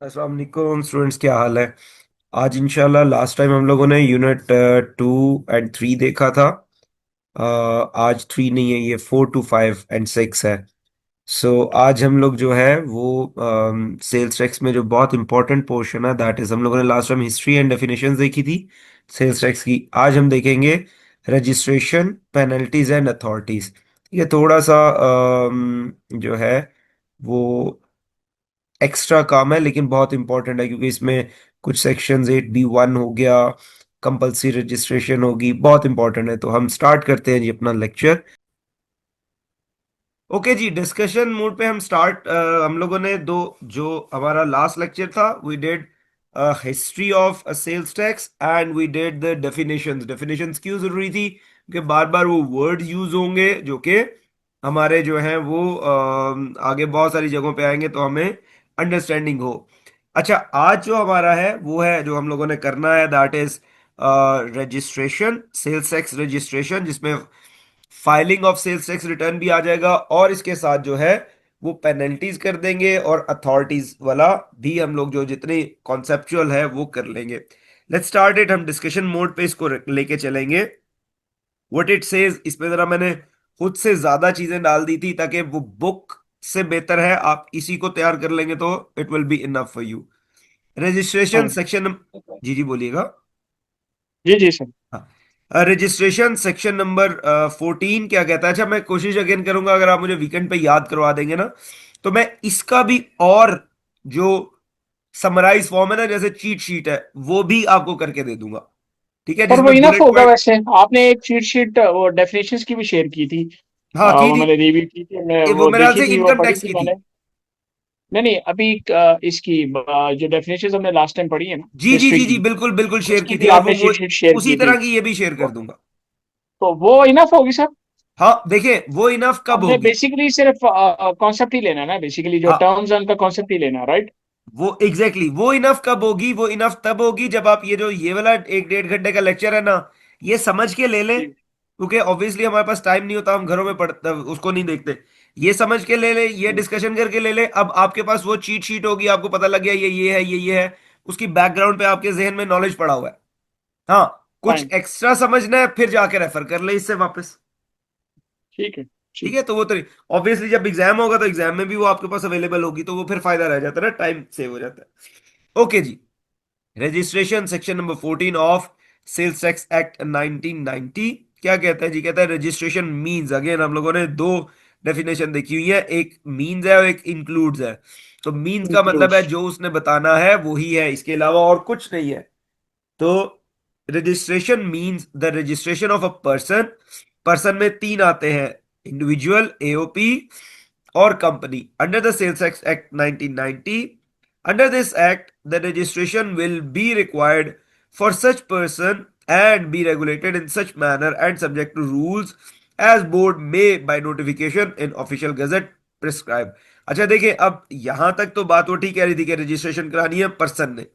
अस्सलाम वालेकुम स्टूडेंट्स, क्या हाल है। आज इंशाल्लाह लास्ट टाइम हम लोगों ने यूनिट 2 एंड 3 देखा था। आज 3 नहीं है, ये 4 to 5 एंड 6 है। सो आज हम लोग जो है वो सेल्स टैक्स में जो बहुत इंपॉर्टेंट पोर्शन है, दैट इज हम लोगों ने last time history and definitions देखी थी सेल्स टैक्स की। आज हम देखेंगे रजिस्ट्रेशन, पेनल्टीज एंड अथॉरिटीज। ये थोड़ा सा जो है वो एक्स्ट्रा काम है, लेकिन बहुत इंपॉर्टेंट है क्योंकि इसमें कुछ सेक्शंस 8B1 हो गया, कंपल्सरी रजिस्ट्रेशन होगी, बहुत इंपॉर्टेंट है। तो हम स्टार्ट करते हैं जी अपना लेक्चर। ओके जी, डिस्कशन मोड पे हम स्टार्ट। हम लोगों ने दो, जो हमारा लास्ट लेक्चर था, we did history of sales tax and we did the definitions. Definitions क्यों जरूरी थी? क्योंकि बार बार वो वर्ड यूज होंगे जो कि हमारे जो हैं वो आगे बहुत सारी जगहों पे आएंगे, तो हमें अंडरस्टैंडिंग हो। अच्छा, आज जो हमारा है वो है, जो हम लोगों ने करना है, that is registration, sales tax registration, जिसमें filing of sales tax return भी आ जाएगा, और इसके साथ जो है वो पेनल्टीज कर देंगे, और अथॉरिटीज वाला भी हम लोग जो जितनी कॉन्सेप्चुअल है वो कर लेंगे। Let's start it. हम डिस्कशन मोड पे इसको लेके चलेंगे। व्हाट इट सेज, इसमें जरा मैंने खुद से ज्यादा चीजें डाल दी थी ताकि वो बुक से बेहतर है, आप इसी को तैयार कर लेंगे तो it will be enough for you. Registration हाँ सेक्शन। जी जी, बोलिएगा। जी जी सर। हाँ, रजिस्ट्रेशन सेक्शन नंबर 14 क्या कहता है? अच्छा, मैं कोशिश अगेन करूंगा, अगर आप मुझे वीकेंड पे याद करवा देंगे ना, तो मैं इसका भी, और जो समराइज फॉर्म है ना, जैसे चीट शीट है, वो भी आपको करके दे दूंगा। ठीक है, पर वो जिसमें इनफ बुलेट होगा पॉइंट। वैसे। आपने एक चीट शीट वो डेफिनेशंस की भी शेयर की थी। हाँ, की वो थी। मैंने रिव्यू की थी, मैं वो वो मेरे ख्याल देखी से थी, वो इनकम पढ़ी टैक्स थी की थी। मैंने। नहीं नहीं, अभी इसकी जो डेफिनेशंस हमने लास्ट टाइम पढ़ी है ना, जी जी हिस्ट्री जी जी, की, बिल्कुल बिल्कुल शेयर उसकी की भी थी, और आपने वो चीट शीट शेयर उसी की थी। तरह की ये भी शेयर कर दूंगा। तो वो इनफ होगी सर। हाँ, देखिए वो इनफ कब हमने होगी। बेसिकली सिर्फ कॉन्सेप्ट ही लेना है ना, बेसिकली जो हाँ, टर्म्स है उनका कॉन्सेप्ट ही लेना है, राइट? वो एग्जैक्टली exactly, वो इनफ कब होगी? वो इनफ तब होगी जब आप ये जो ये वाला 1-1.5 घंटे का लेक्चर है ना, ये समझ के ले लें, जी क्योंकि ऑब्वियसली हमारे पास टाइम नहीं होता, हम घरों में पढ़ते उसको नहीं देखते। ये समझ के ले लें, ये जी डिस्कशन करके ले लें, अब आपके पास वो चीट शीट होगी, आपको पता लग गया ये है, ये है। उसकी बैकग्राउंड पे आपके जहन में नॉलेज पड़ा हुआ है। हाँ, कुछ फाइन। एक्स्ट्रा समझना है, फिर जाके रेफर कर ले इससे वापस। ठीक है। ठीक ठीक। है, तो वो तो ऑब्वियसली जब एग्जाम होगा तो एग्जाम में भी वो आपके पास अवेलेबल होगी, तो वो फिर फायदा रह जाता है ना, टाइम सेव हो जाता है। ओके जी। Registration section number 14 of sales tax act 1990 क्या कहता है जी? कहता है रजिस्ट्रेशन मींस, अगेन हम लोगों ने दो डेफिनेशन देखी हुई है, एक मींस है और एक इंक्लूड्स है। तो मींस का मतलब है इंक्लूड्स। जो उसने बताना है वो ही है, इसके अलावा और कुछ नहीं है। तो registration means the registration of a person. Person में तीन आते हैं, इंडिविजुअल, एओपी और company, under the sales act 1990। Under this act the registration will be required for such person and be regulated in such manner and subject to rules as board में by notification in official gazette prescribe. अच्छा देखिए, अब यहां तक तो बात वो ठीक कह रही थी कि रजिस्ट्रेशन करानी है पर्सन ने,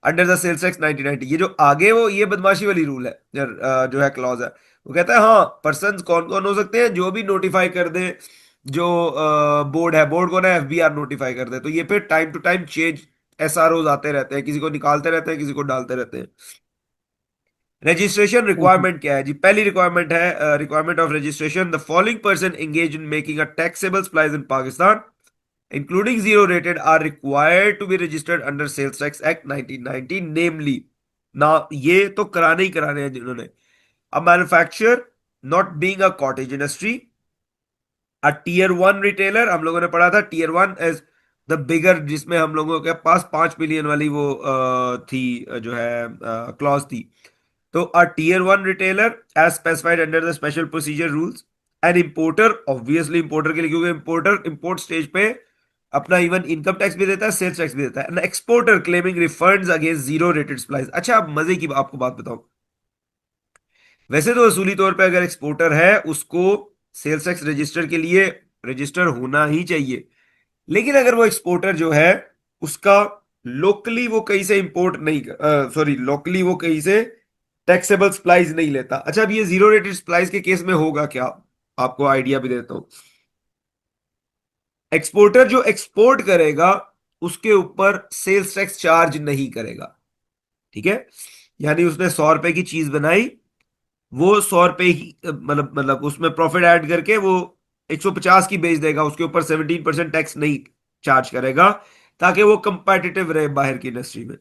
अंडर द सेल्स टैक्स 1990। ये जो आगे वो ये बदमाशी वाली रूल है, जो है क्लॉज है, वो कहता है हाँ, पर्सन कौन कौन हो सकते हैं? जो भी नोटिफाई कर दे, जो बोर्ड है, बोर्ड को ना एफबीआर नोटिफाई कर दे, तो ये फिर time to time change, SRO आते रहते हैं, किसी को निकालते रहते हैं, किसी को डालते रहते हैं। रजिस्ट्रेशन रिक्वायरमेंट क्या है जी? पहली रिक्वायरमेंट है, requirement of registration, the following person engage in making a taxable supplies in Pakistan including zero rated are required to be registered under sales tax act 1990, namely, ना ये तो कराने ही कराने हैं जिन्होंने, a manufacturer not being a cottage industry, a tier 1 retailer, हम लोगों ने पढ़ा था tier 1 as द बिगर, जिसमें हम लोगों के पास 5 मिलियन वाली वो थी, जो है क्लॉज थी। तो a tier 1 retailer as specified under the special procedure rules. An importer, obviously importer के लिए, क्योंकि इंपोर्टर इंपोर्ट स्टेज पे अपना इवन इनकम टैक्स भी देता है, सेल्स टैक्स भी देता है। An exporter claiming refunds against zero rated supplies. अच्छा, अब मजे की आपको बात बताऊं, वैसे तो असूली तौर पे अगर एक्सपोर्टर है, उसको सेल्स टैक्स रजिस्टर के लिए रजिस्टर होना ही चाहिए, लेकिन अगर वो एक्सपोर्टर जो है, उसका लोकली वो कहीं से इंपोर्ट नहीं, सॉरी, लोकली वो कहीं से टैक्सेबल सप्लाईज नहीं लेता। अच्छा, अब ये जीरो रेटेड सप्लाईज के केस में होगा क्या, आपको आइडिया भी देता हूं। एक्सपोर्टर जो एक्सपोर्ट करेगा उसके ऊपर सेल्स टैक्स चार्ज नहीं करेगा, ठीक है। यानी उसने 100 रुपए की चीज बनाई, वो 100 रुपए ही मतलब उसमें प्रॉफिट ऐड करके वो 150 की बेच देगा, उसके ऊपर 17% टैक्स नहीं चार्ज करेगा, ताकि वो कंपेटिटिव रहे बाहर की इंडस्ट्री में।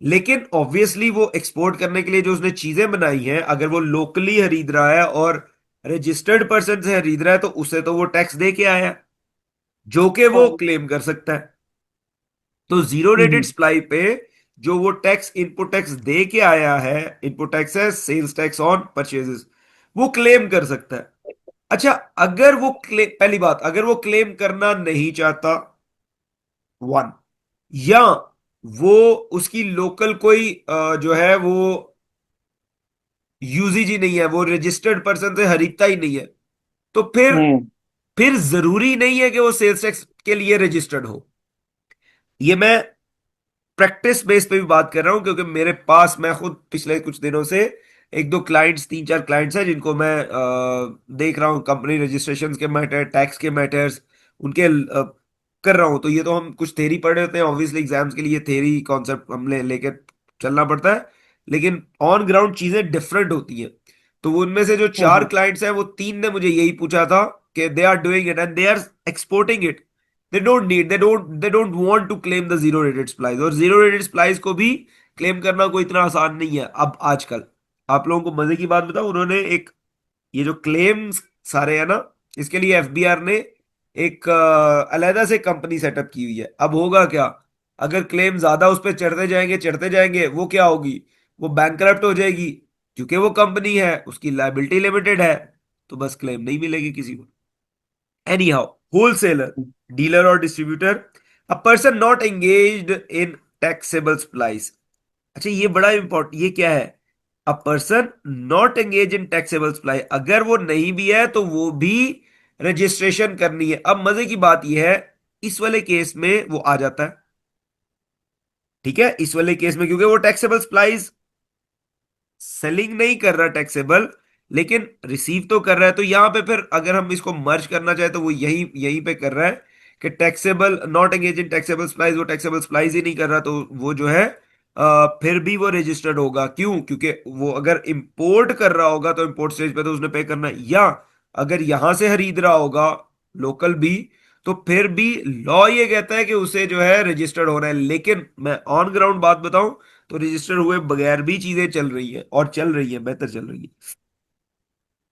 लेकिन ऑब्वियसली वो एक्सपोर्ट करने के लिए जो उसने चीजें बनाई हैं, अगर वो लोकली खरीद रहा है और रजिस्टर्ड पर्सन से खरीद रहा है, तो उसे तो वो टैक्स दे के आया, जो कि वो हाँ। क्लेम कर सकता है। तो जीरो रेटेड हम्म। सप्लाई पे जो वो टैक्स, इनपुट टैक्स दे के आया है, इनपुट टैक्स है सेल्स टैक्स ऑन परचेजेस, वो क्लेम कर सकता है। अच्छा, अगर वो क्लेम, पहली बात, अगर वो क्लेम करना नहीं चाहता, वन, या वो उसकी लोकल कोई जो है वो यूजीजी नहीं है, वो रजिस्टर्ड पर्सन से खरीदता ही नहीं है, तो हम्म। फिर जरूरी नहीं है कि वो सेल्स टैक्स के लिए रजिस्टर्ड हो। ये मैं प्रैक्टिस बेस पे भी बात कर रहा हूं, क्योंकि मेरे पास, मैं खुद पिछले कुछ दिनों से एक दो क्लाइंट्स, 3 4 क्लाइंट्स हैं जिनको मैं देख रहा हूं, कंपनी रजिस्ट्रेशन के मैटर, टैक्स के मैटर्स उनके कर रहा हूं। तो ये तो हम कुछ थेरी पढ़ रहे होते हैं, ऑब्वियसली एग्जाम्स के लिए थेरी कॉन्सेप्ट हमने लेकर चलना पड़ता है, लेकिन ऑन ग्राउंड चीजें डिफरेंट होती हैं। तो उनमें से जो 4 क्लाइंट्स हैं, वो 3 ने मुझे यही पूछा था कि they are doing it and they are exporting it, they don't want to claim the zero rated supplies, और जीरो रेटेड सप्लाईज को भी क्लेम करना कोई इतना आसान नहीं है अब आजकल। आप लोगों को मजे की बात बताऊं, उन्होंने एक, ये जो क्लेम्स सारे है ना, इसके लिए एफबीआर ने एक अलहदा से कंपनी सेटअप की हुई है। अब होगा क्या, अगर क्लेम ज्यादा उस पर चढ़ते जाएंगे, वो क्या होगी, वो बैंकरप्ट हो जाएगी, क्योंकि वो कंपनी है, उसकी लायबिलिटी लिमिटेड है, तो बस क्लेम नहीं मिलेगी किसी को। Anyhow, wholesaler, dealer or distributor, a person not engaged in taxable supplies. अच्छा, ये बड़ा इंपॉर्टेंट, ये क्या है, a person not engage in taxable supply, अगर वो नहीं भी है तो वो भी रजिस्ट्रेशन करनी है। अब मजे की बात ये है, इस वाले केस में वो आ जाता है, ठीक है, इस वाले केस में, क्योंकि वो टैक्सेबल सप्लाईज सेलिंग नहीं कर रहा टैक्सेबल, लेकिन रिसीव तो कर रहा है। तो यहां पे फिर अगर हम इसको मर्ज करना चाहे, तो वो यही यहीं पे कर रहा है कि taxable, not engage in taxable supplies, वो टैक्सेबल सप्लाईज ही नहीं कर रहा, तो वो जो है फिर भी वो रजिस्टर्ड होगा। क्यों, क्योंकि वो अगर इंपोर्ट कर रहा होगा तो इंपोर्ट स्टेज पे तो उसने पे करना है, या अगर यहां से खरीद रहा होगा लोकल भी, तो फिर भी लॉ ये कहता है कि उसे जो है रजिस्टर्ड होना है। लेकिन मैं ऑन ग्राउंड बात बताऊं, तो रजिस्टर हुए बगैर भी चीजें चल रही है, और चल रही है, बेहतर चल रही है।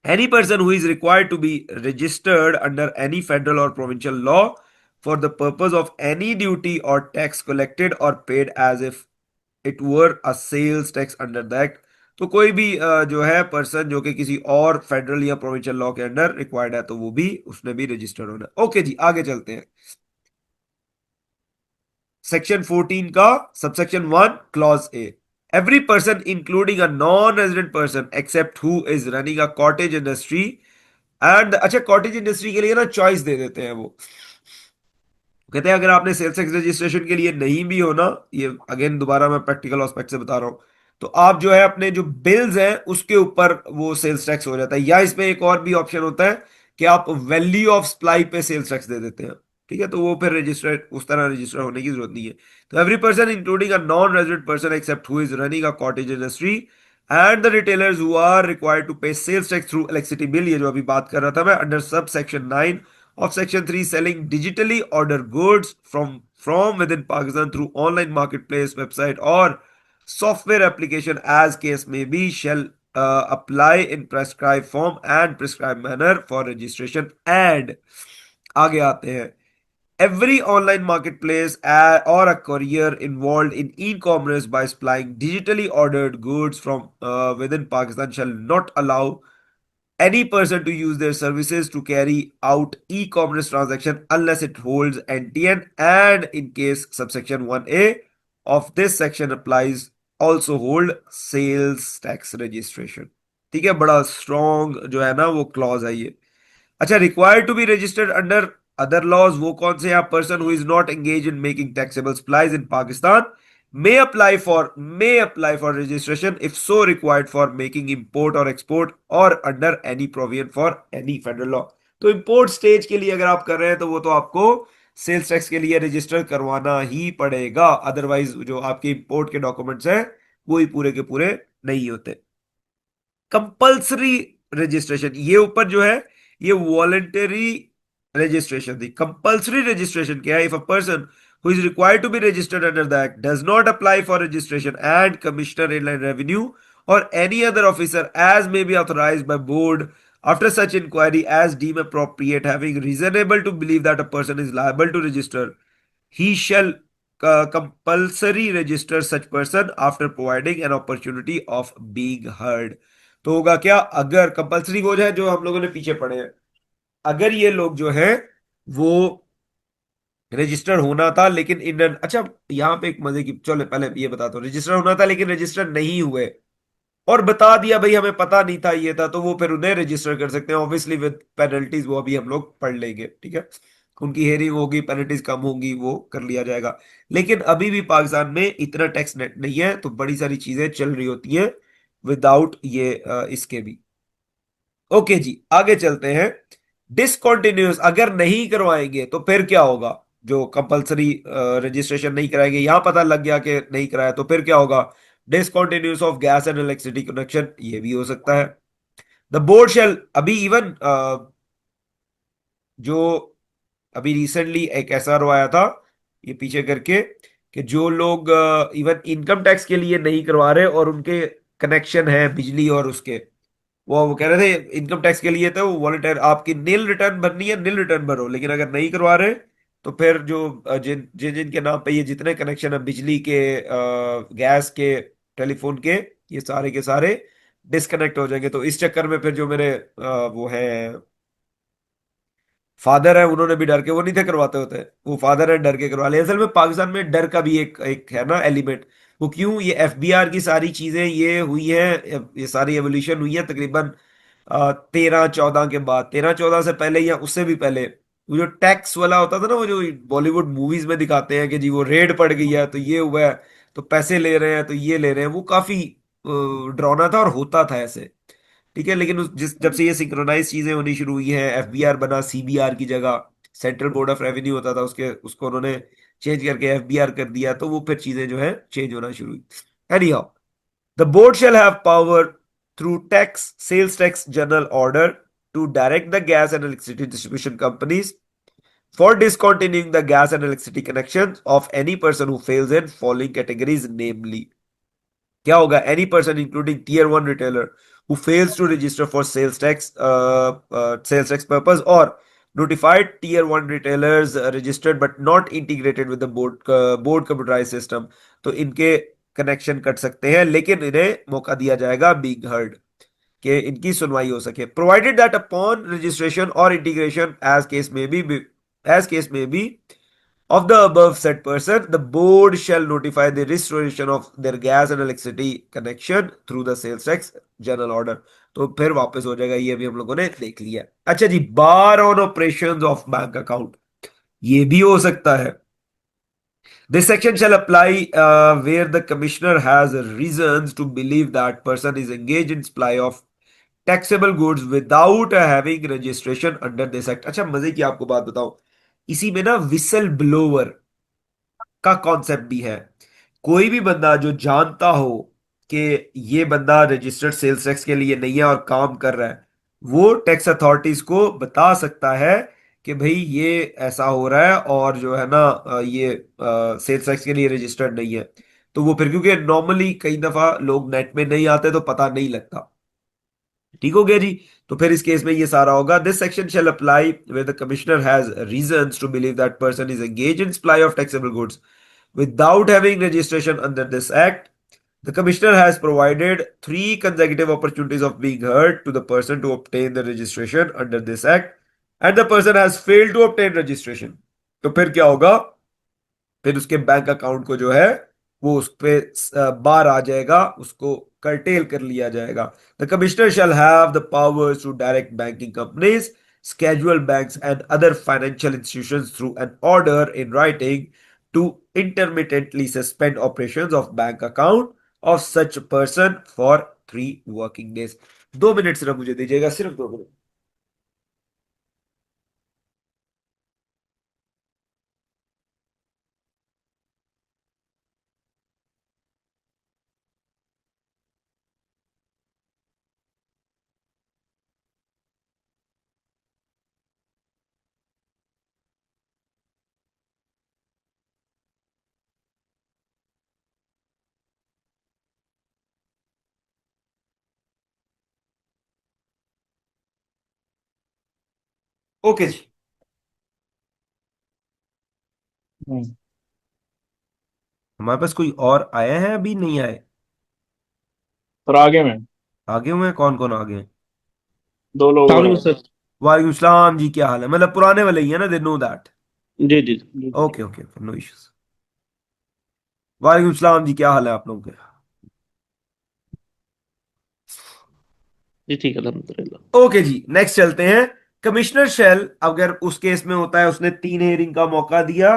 Any person who is required to be registered under any federal or provincial law for the purpose of any duty or tax collected or paid as if it were a sales tax under the act, तो कोई भी जो है person जो कि किसी और federal या प्रोविंशियल लॉ के अंडर रिक्वायर्ड है, तो वो भी, उसने भी रजिस्टर्ड होना है। ओके जी, आगे चलते हैं। सेक्शन 14 का subsection 1 clause A, every person including a non resident person except who is running a cottage industry and, अच्छा, कॉटेज इंडस्ट्री के लिए ना चॉइस दे देते हैं वो, कहते हैं अगर आपने सेल्स टैक्स रजिस्ट्रेशन के लिए नहीं भी हो ना, ये अगेन दोबारा मैं प्रैक्टिकल एस्पेक्ट से बता रहा हूं, तो आप जो है अपने जो बिल्स हैं उसके ऊपर वो सेल्स टैक्स हो जाता है। या इसमें एक और भी ऑप्शन होता है कि आप वैल्यू ऑफ सप्लाई पे सेल्स टैक्स दे देते हैं, ठीक है, तो वो फिर रजिस्टर, उस तरह रजिस्टर होने की जरूरत नहीं है। तो every person including a non resident person except who is running a cottage industry and the retailers who are required to pay sales tax through electricity bill, ये जो अभी बात कर रहा था मैं, under sub section 9 of section 3, selling digitally ordered goods from within Pakistan through online marketplace website or software application as case may be, shall apply in prescribed form and prescribed manner for registration, and आगे आते हैं, every online marketplace or a courier involved in e-commerce by supplying digitally ordered goods from within Pakistan shall not allow any person to use their services to carry out e-commerce transaction unless it holds NTN, and in case subsection 1A of this section applies, also hold sales tax registration। ठीक है, बड़ा strong जो है ना वो clause है ये। अच्छा, required to be registered under other laws वो कौन से हैं? Person who is not engage in making taxable supplies in Pakistan may apply for registration if so required for making import or export or under any provision for any federal law. तो import stage के लिए अगर आप कर रहे हैं तो वो तो आपको सेल्स टैक्स के लिए रजिस्टर करवाना ही पड़ेगा, अदरवाइज जो आपके इंपोर्ट के डॉक्यूमेंट्स हैं वो ही पूरे के पूरे नहीं होते। कंपल्सरी रजिस्ट्रेशन, ये ऊपर जो है ये वॉलंटरी रजिस्ट्रेशन थी। कंपल्सरी रजिस्ट्रेशन क्या है? If a person who is required to be registered under the act does not apply for registration, and commissioner inland revenue or any other officer as may be authorized by board after such inquiry as deem appropriate, having reasonable to believe that a person is liable to register, he shall compulsory register such person after providing an opportunity of being heard. तो होगा क्या? अगर compulsory वो है जो हम लोगों ने पीछे पढ़े हैं, अगर ये लोग जो है वो रजिस्टर होना था लेकिन इंडियन, अच्छा यहां पे एक मजे की, चलो पहले ये बताता हूँ, रजिस्टर होना था लेकिन रजिस्टर नहीं हुए और बता दिया भाई हमें पता नहीं था ये था, तो वो फिर उन्हें रजिस्टर कर सकते हैं, ऑब्वियसली विद पेनल्टीज, वो अभी हम लोग पढ़ लेंगे, ठीक है। उनकी हेयरिंग होगी, पेनल्टीज कम होंगी, वो कर लिया जाएगा। लेकिन अभी भी पाकिस्तान में इतना टैक्स नेट नहीं है, तो बड़ी सारी चीजें चल रही होती हैं विदाउट ये इसके भी। ओके जी, आगे चलते हैं। डिसकंटिन्यूस अगर नहीं करवाएंगे तो फिर क्या होगा? जो कंपलसरी रजिस्ट्रेशन नहीं कराएंगे, यहां पता लग गया कि नहीं कराया, तो फिर क्या होगा? Discontinuous of gas and electricity connection, ये भी हो सकता है। द बोर्ड शेल, अभी इवन जो अभी रिसेंटली एक एसआरओ आया था ये पीछे करके, कि जो लोग इवन इनकम टैक्स के लिए नहीं करवा रहे और उनके कनेक्शन है बिजली और उसके, वो कह रहे थे इनकम टैक्स के लिए तो वॉलंटियर आपकी नील रिटर्न भरनी है, नील रिटर्न भरो, लेकिन अगर नहीं करवा रहे तो फिर जो जिन जिन जिनके नाम पे ये जितने कनेक्शन है बिजली के, गैस के, टेलीफोन के, ये सारे के सारे डिस्कनेक्ट हो जाएंगे। तो इस चक्कर में फिर जो मेरे वो है फादर है, उन्होंने भी डर के वो नहीं थे करवाते होते, वो फादर है डर के करवा लिया। असल में पाकिस्तान में डर का भी एक एक है ना एलिमेंट। वो क्यों? ये एफबीआर की सारी चीजें ये हुई है, ये सारी एवोल्यूशन हुई है तकरीबन 13-14 के बाद, 13-14 से पहले या उससे भी पहले। वो जो टैक्स वाला होता था ना, वो जो बॉलीवुड मूवीज में दिखाते हैं कि जी वो रेड पड़ गई है तो ये हुआ है, तो पैसे ले रहे हैं तो ये ले रहे हैं, वो काफी डरावना था और होता था ऐसे, ठीक है। लेकिन जिस जब से ये सिंक्रोनाइज चीजें होनी शुरू हुई हैं, एफबीआर बना सीबीआर की जगह, सेंट्रल बोर्ड ऑफ रेवेन्यू होता था, उसके उसको उन्होंने चेंज करके एफबीआर कर दिया, तो वो फिर चीजें जो है चेंज होना शुरू हुई। Anyhow, the board shall have power through tax sales tax general order to direct the gas and electricity distribution companies for discontinuing the gas and electricity connections of any person who fails in following categories, namely, क्या होगा? Any person including tier 1 retailer who fails to register for sales tax purpose, or notified tier 1 retailers registered but not integrated with the board computerized system, तो इनके connection cut सकते हैं, लेकिन इन्हें मौका दिया जाएगा बीइंग हर्ड, कि इनकी सुनवाई हो सके, प्रोवाइडेड दैट अपॉन रजिस्ट्रेशन और integration as case may be of the above said person, the board shall notify the restoration of their gas and electricity connection through the sales tax general order। तो फिर वापस हो जाएगा, ये भी हम लोगों ने देख लिया। अच्छा जी, bar on operations of bank account, ये भी हो सकता है। This section shall apply where the commissioner has reasons to believe that person is engaged in supply of taxable goods without having registration under this act। अच्छा मजे की आपको बात बताऊं, इसी में ना विसल ब्लोवर का कॉन्सेप्ट भी है। कोई भी बंदा जो जानता हो कि ये बंदा रजिस्टर्ड सेल्स टैक्स के लिए नहीं है और काम कर रहा है, वो टैक्स अथॉरिटीज को बता सकता है कि भाई ये ऐसा हो रहा है और जो है ना ये सेल्स टैक्स के लिए रजिस्टर्ड नहीं है। तो वो फिर, क्योंकि नॉर्मली कई दफा लोग नेट में नहीं आते तो पता नहीं लगता, ठीक हो गया जी। तो फिर इस केस में ये सारा होगा। This section shall apply where the commissioner has reasons to believe that person is engage in supply of taxable goods without having registration under this act। The commissioner has provided 3 consecutive opportunities of being heard to the person to obtain the registration under this act, and the person has failed to obtain registration। तो फिर क्या होगा? फिर उसके bank account को जो है वो उस पे बार आ जाएगा, उसको कर्टेल कर लिया जाएगा। The commissioner shall have the powers to direct banking companies schedule banks and other financial institutions through an order in writing to intermittently suspend operations of bank account of such person for 3 working days. 2 minute सिर्फ मुझे दीजिएगा, सिर्फ 2 minute. Okay जी, हम्म, हमारे पास कोई और आया है, अभी नहीं आए? और आगे में आगे हुए हैं? कौन कौन आगे हैं? 2 लोग और सलाम हैं। सर। वालेकुम सलाम जी, क्या हाल है? मतलब पुराने वाले ही है ना, दे नो दैट। जी जी जी, जी। Okay okay, no issues. वालेकुम सलाम जी, क्या हाल है आप लोगों के? जी, ठीक है, अल्हम्दुलिल्लाह। ओके जी, नेक्स्ट चलते हैं। कमिश्नर शेल अगर उस केस में होता है, उसने 3 हेयरिंग का मौका दिया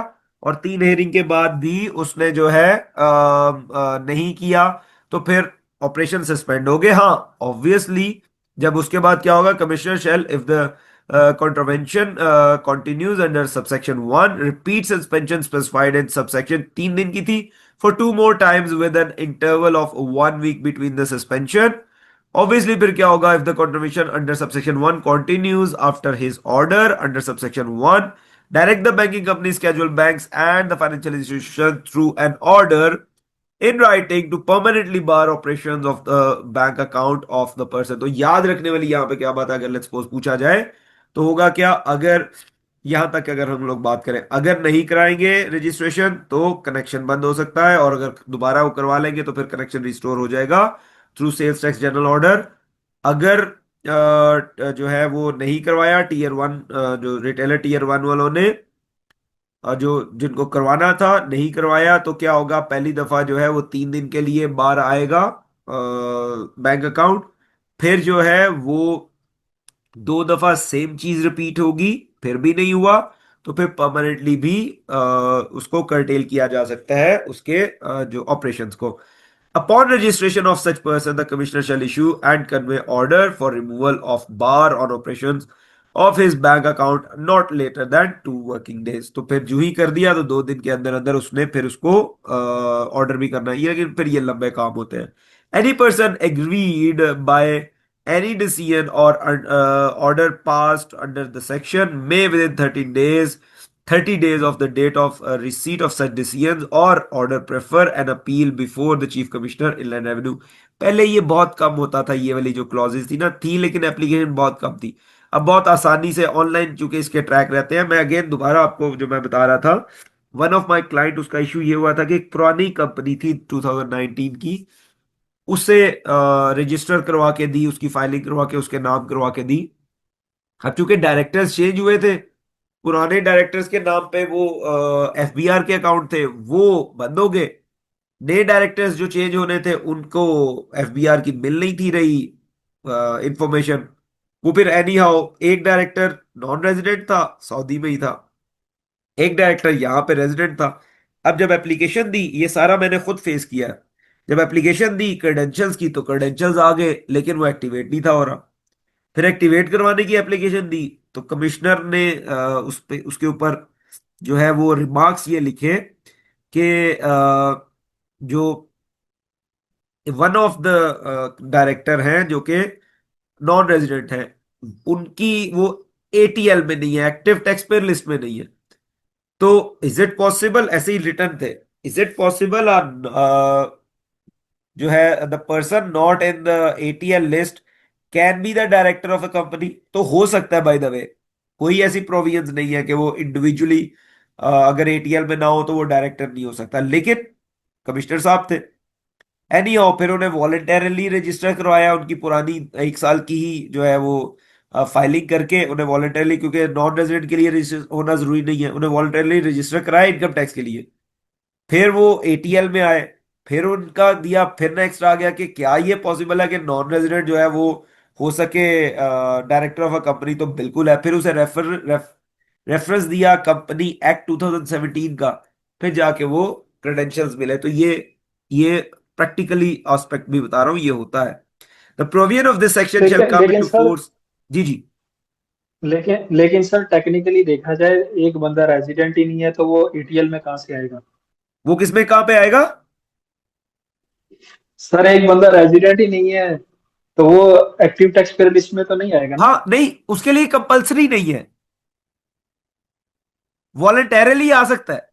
और 3 हेयरिंग के बाद भी उसने जो है नहीं किया, तो फिर ऑपरेशन सस्पेंड हो गए। हाँ, ऑब्वियसली जब उसके बाद क्या होगा, commissioner shall if the contravention continues under subsection 1 repeat suspension specified in subsection 3 दिन की थी for 2 more times with an interval of 1 week between the suspension. Obviously, फिर क्या होगा, if the contribution under subsection 1 continues after his order under subsection 1, direct the banking company, schedule banks, and the financial institution through an order in writing to permanently bar operations of the bank account of the person। तो याद रखने वाली यहाँ पे क्या बात है, अगर लेट्स सपोज पूछा जाए तो होगा क्या, अगर यहां तक अगर हम लोग बात करें, अगर नहीं कराएंगे रजिस्ट्रेशन तो कनेक्शन बंद हो सकता है, और अगर दोबारा वो करवा लेंगे तो फिर कनेक्शन रिस्टोर हो जाएगा through sales tax general order. अगर जो है वो नहीं करवाया टीयर 1, जो रिटेलर टीयर 1 वालों ने, जो जिनको करवाना था नहीं करवाया, तो क्या होगा, पहली दफा जो है वो 3 दिन के लिए बाहर आएगा बैंक अकाउंट। फिर जो है वो 2 दफा सेम चीज रिपीट होगी, फिर भी नहीं हुआ, तो फिर परमानेंटली भी उसको कर्टेल किया जा सकता है, उसके जो ऑपरेशंस को। Upon registration of such person, the commissioner shall issue and convey order for removal of bar on operations of his bank account not later than 2 working days। तो फिर जो ही कर दिया तो 2 दिन के अंदर अंदर उसने फिर उसको ऑर्डर भी करना है, लेकिन फिर ये लंबे काम होते हैं। Any person agreed by any decision or order passed under the section may within 30 days of the date of receipt of such decisions or order prefer an appeal before the chief commissioner inland revenue। पहले ये बहुत कम होता था, ये वाली जो clauses थी ना, थी लेकिन एप्लीकेशन बहुत कम थी। अब बहुत आसानी से ऑनलाइन चूंकि इसके ट्रैक रहते हैं। मैं अगेन दोबारा आपको जो मैं बता रहा था, वन ऑफ माय क्लाइंट, उसका इशू ये हुआ था कि एक पुरानी कंपनी थी 2019 की, उसे रजिस्टर करवा के दी, उसकी फाइलिंग करवा के उसके नाम करवा के दी। अब चूंकि डायरेक्टर्स चेंज हुए थे, पुराने डायरेक्टर्स के नाम पे वो एफबीआर के अकाउंट थे, वो बंद हो गए। नए डायरेक्टर्स जो चेंज होने थे उनको एफबीआर की मिल नहीं थी रही इंफॉर्मेशन। वो फिर एनी हाउ, एक डायरेक्टर नॉन रेजिडेंट था, सऊदी में ही था, एक डायरेक्टर यहाँ पे रेजिडेंट था। अब जब एप्लीकेशन दी, ये सारा मैंने खुद फेस किया है, जब एप्लीकेशन दी क्रेडेंशियल्स की, तो क्रेडेंशियल्स आ गए लेकिन वो एक्टिवेट नहीं था हो रहा। फिर एक्टिवेट करवाने की एप्लीकेशन दी तो कमिश्नर ने उस पे उसके ऊपर जो है वो रिमार्क्स ये लिखे कि जो वन ऑफ द डायरेक्टर हैं जो कि नॉन रेजिडेंट हैं, उनकी वो एटीएल में नहीं है, एक्टिव टैक्स पेयर लिस्ट में नहीं है। तो इज इट पॉसिबल, ऐसे ही रिटर्न थे, इज इट पॉसिबल जो है the person not in the ATL list can be the director of a company. तो हो सकता है, बाय द वे कोई ऐसी प्रोविजंस नहीं है कि वो इंडिविजुअली अगर एटीएल में ना हो तो वो डायरेक्टर नहीं हो सकता, लेकिन कमिश्नर साहब थे। एनी हाउ, फिर उन्हें वॉलेंटरली रजिस्टर करवाया, उनकी पुरानी 1 साल की ही जो है वो फाइलिंग करके उन्हें वॉलेंटरली, क्योंकि नॉन रेजिडेंट के लिए रजिस्टर होना जरूरी नहीं है, उन्हें वॉलेंटरली रजिस्टर कराया इनकम टैक्स के लिए। फिर वो एटीएल में आए, फिर उनका दिया, फिर नेक्स्ट आ गया कि क्या ये पॉसिबल है कि नॉन रेजिडेंट जो है वो हो सके डायरेक्टर ऑफ अ कंपनी तो बिल्कुल है, फिर उसे रेफरेंस दिया कंपनी एक्ट 2017 का, फिर जाके वो क्रेडेंशियल्स मिले। तो ये प्रैक्टिकली एस्पेक्ट भी बता रहा हूं, ये होता है। The provision of this section शैल लेकिन कम लेकिन इनटू सर फोर्स। जी जी। लेकिन सर टेक्निकली देखा जाए, एक बंदा रेजिडेंट ही नहीं है तो वो ईटीएल में कहाँ से आएगा? वो किसमें कहां पे आएगा? सर एक बंदा रेजिडेंट ही नहीं है तो वो एक्टिव टैक्स पेयर लिस्ट में तो नहीं आएगा ना? हाँ नहीं, उसके लिए कंपलसरी नहीं है, वॉलंटरली आ सकता है।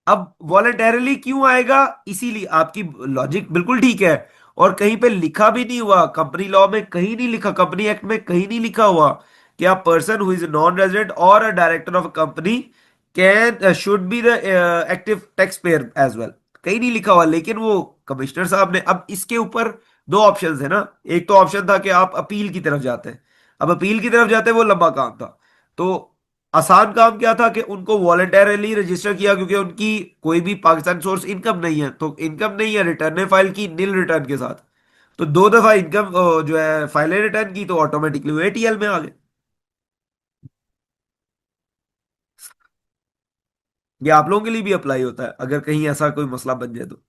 अब वॉलंटरली क्यों आएगा, इसीलिए आपकी लॉजिक बिल्कुल ठीक है। और कहीं पे लिखा भी नहीं हुआ, कंपनी लॉ में कहीं नहीं लिखा, कंपनी एक्ट में कहीं नहीं लिखा हुआ कि a person who is non resident और a director of a company can should be the active taxpayer as well, कहीं नहीं लिखा हुआ। लेकिन वो कमिश्नर साहब ने, अब इसके ऊपर दो ऑप्शन है ना। एक तो ऑप्शन था कि आप अपील की तरफ जाते हैं, अब अपील की तरफ जाते हैं वो लंबा काम था। तो आसान काम क्या था कि उनको वॉलेंटरली रजिस्टर किया, क्योंकि उनकी कोई भी पाकिस्तान सोर्स इनकम नहीं है, तो इनकम नहीं है, रिटर्न फाइल की नील रिटर्न के साथ। तो दो दफा इनकम जो है फाइलें रिटर्न की, तो ऑटोमेटिकली वो एटीएल में आ गए। ये आप लोगों के लिए भी अप्लाई होता है अगर कहीं ऐसा कोई मसला बन जाए तो।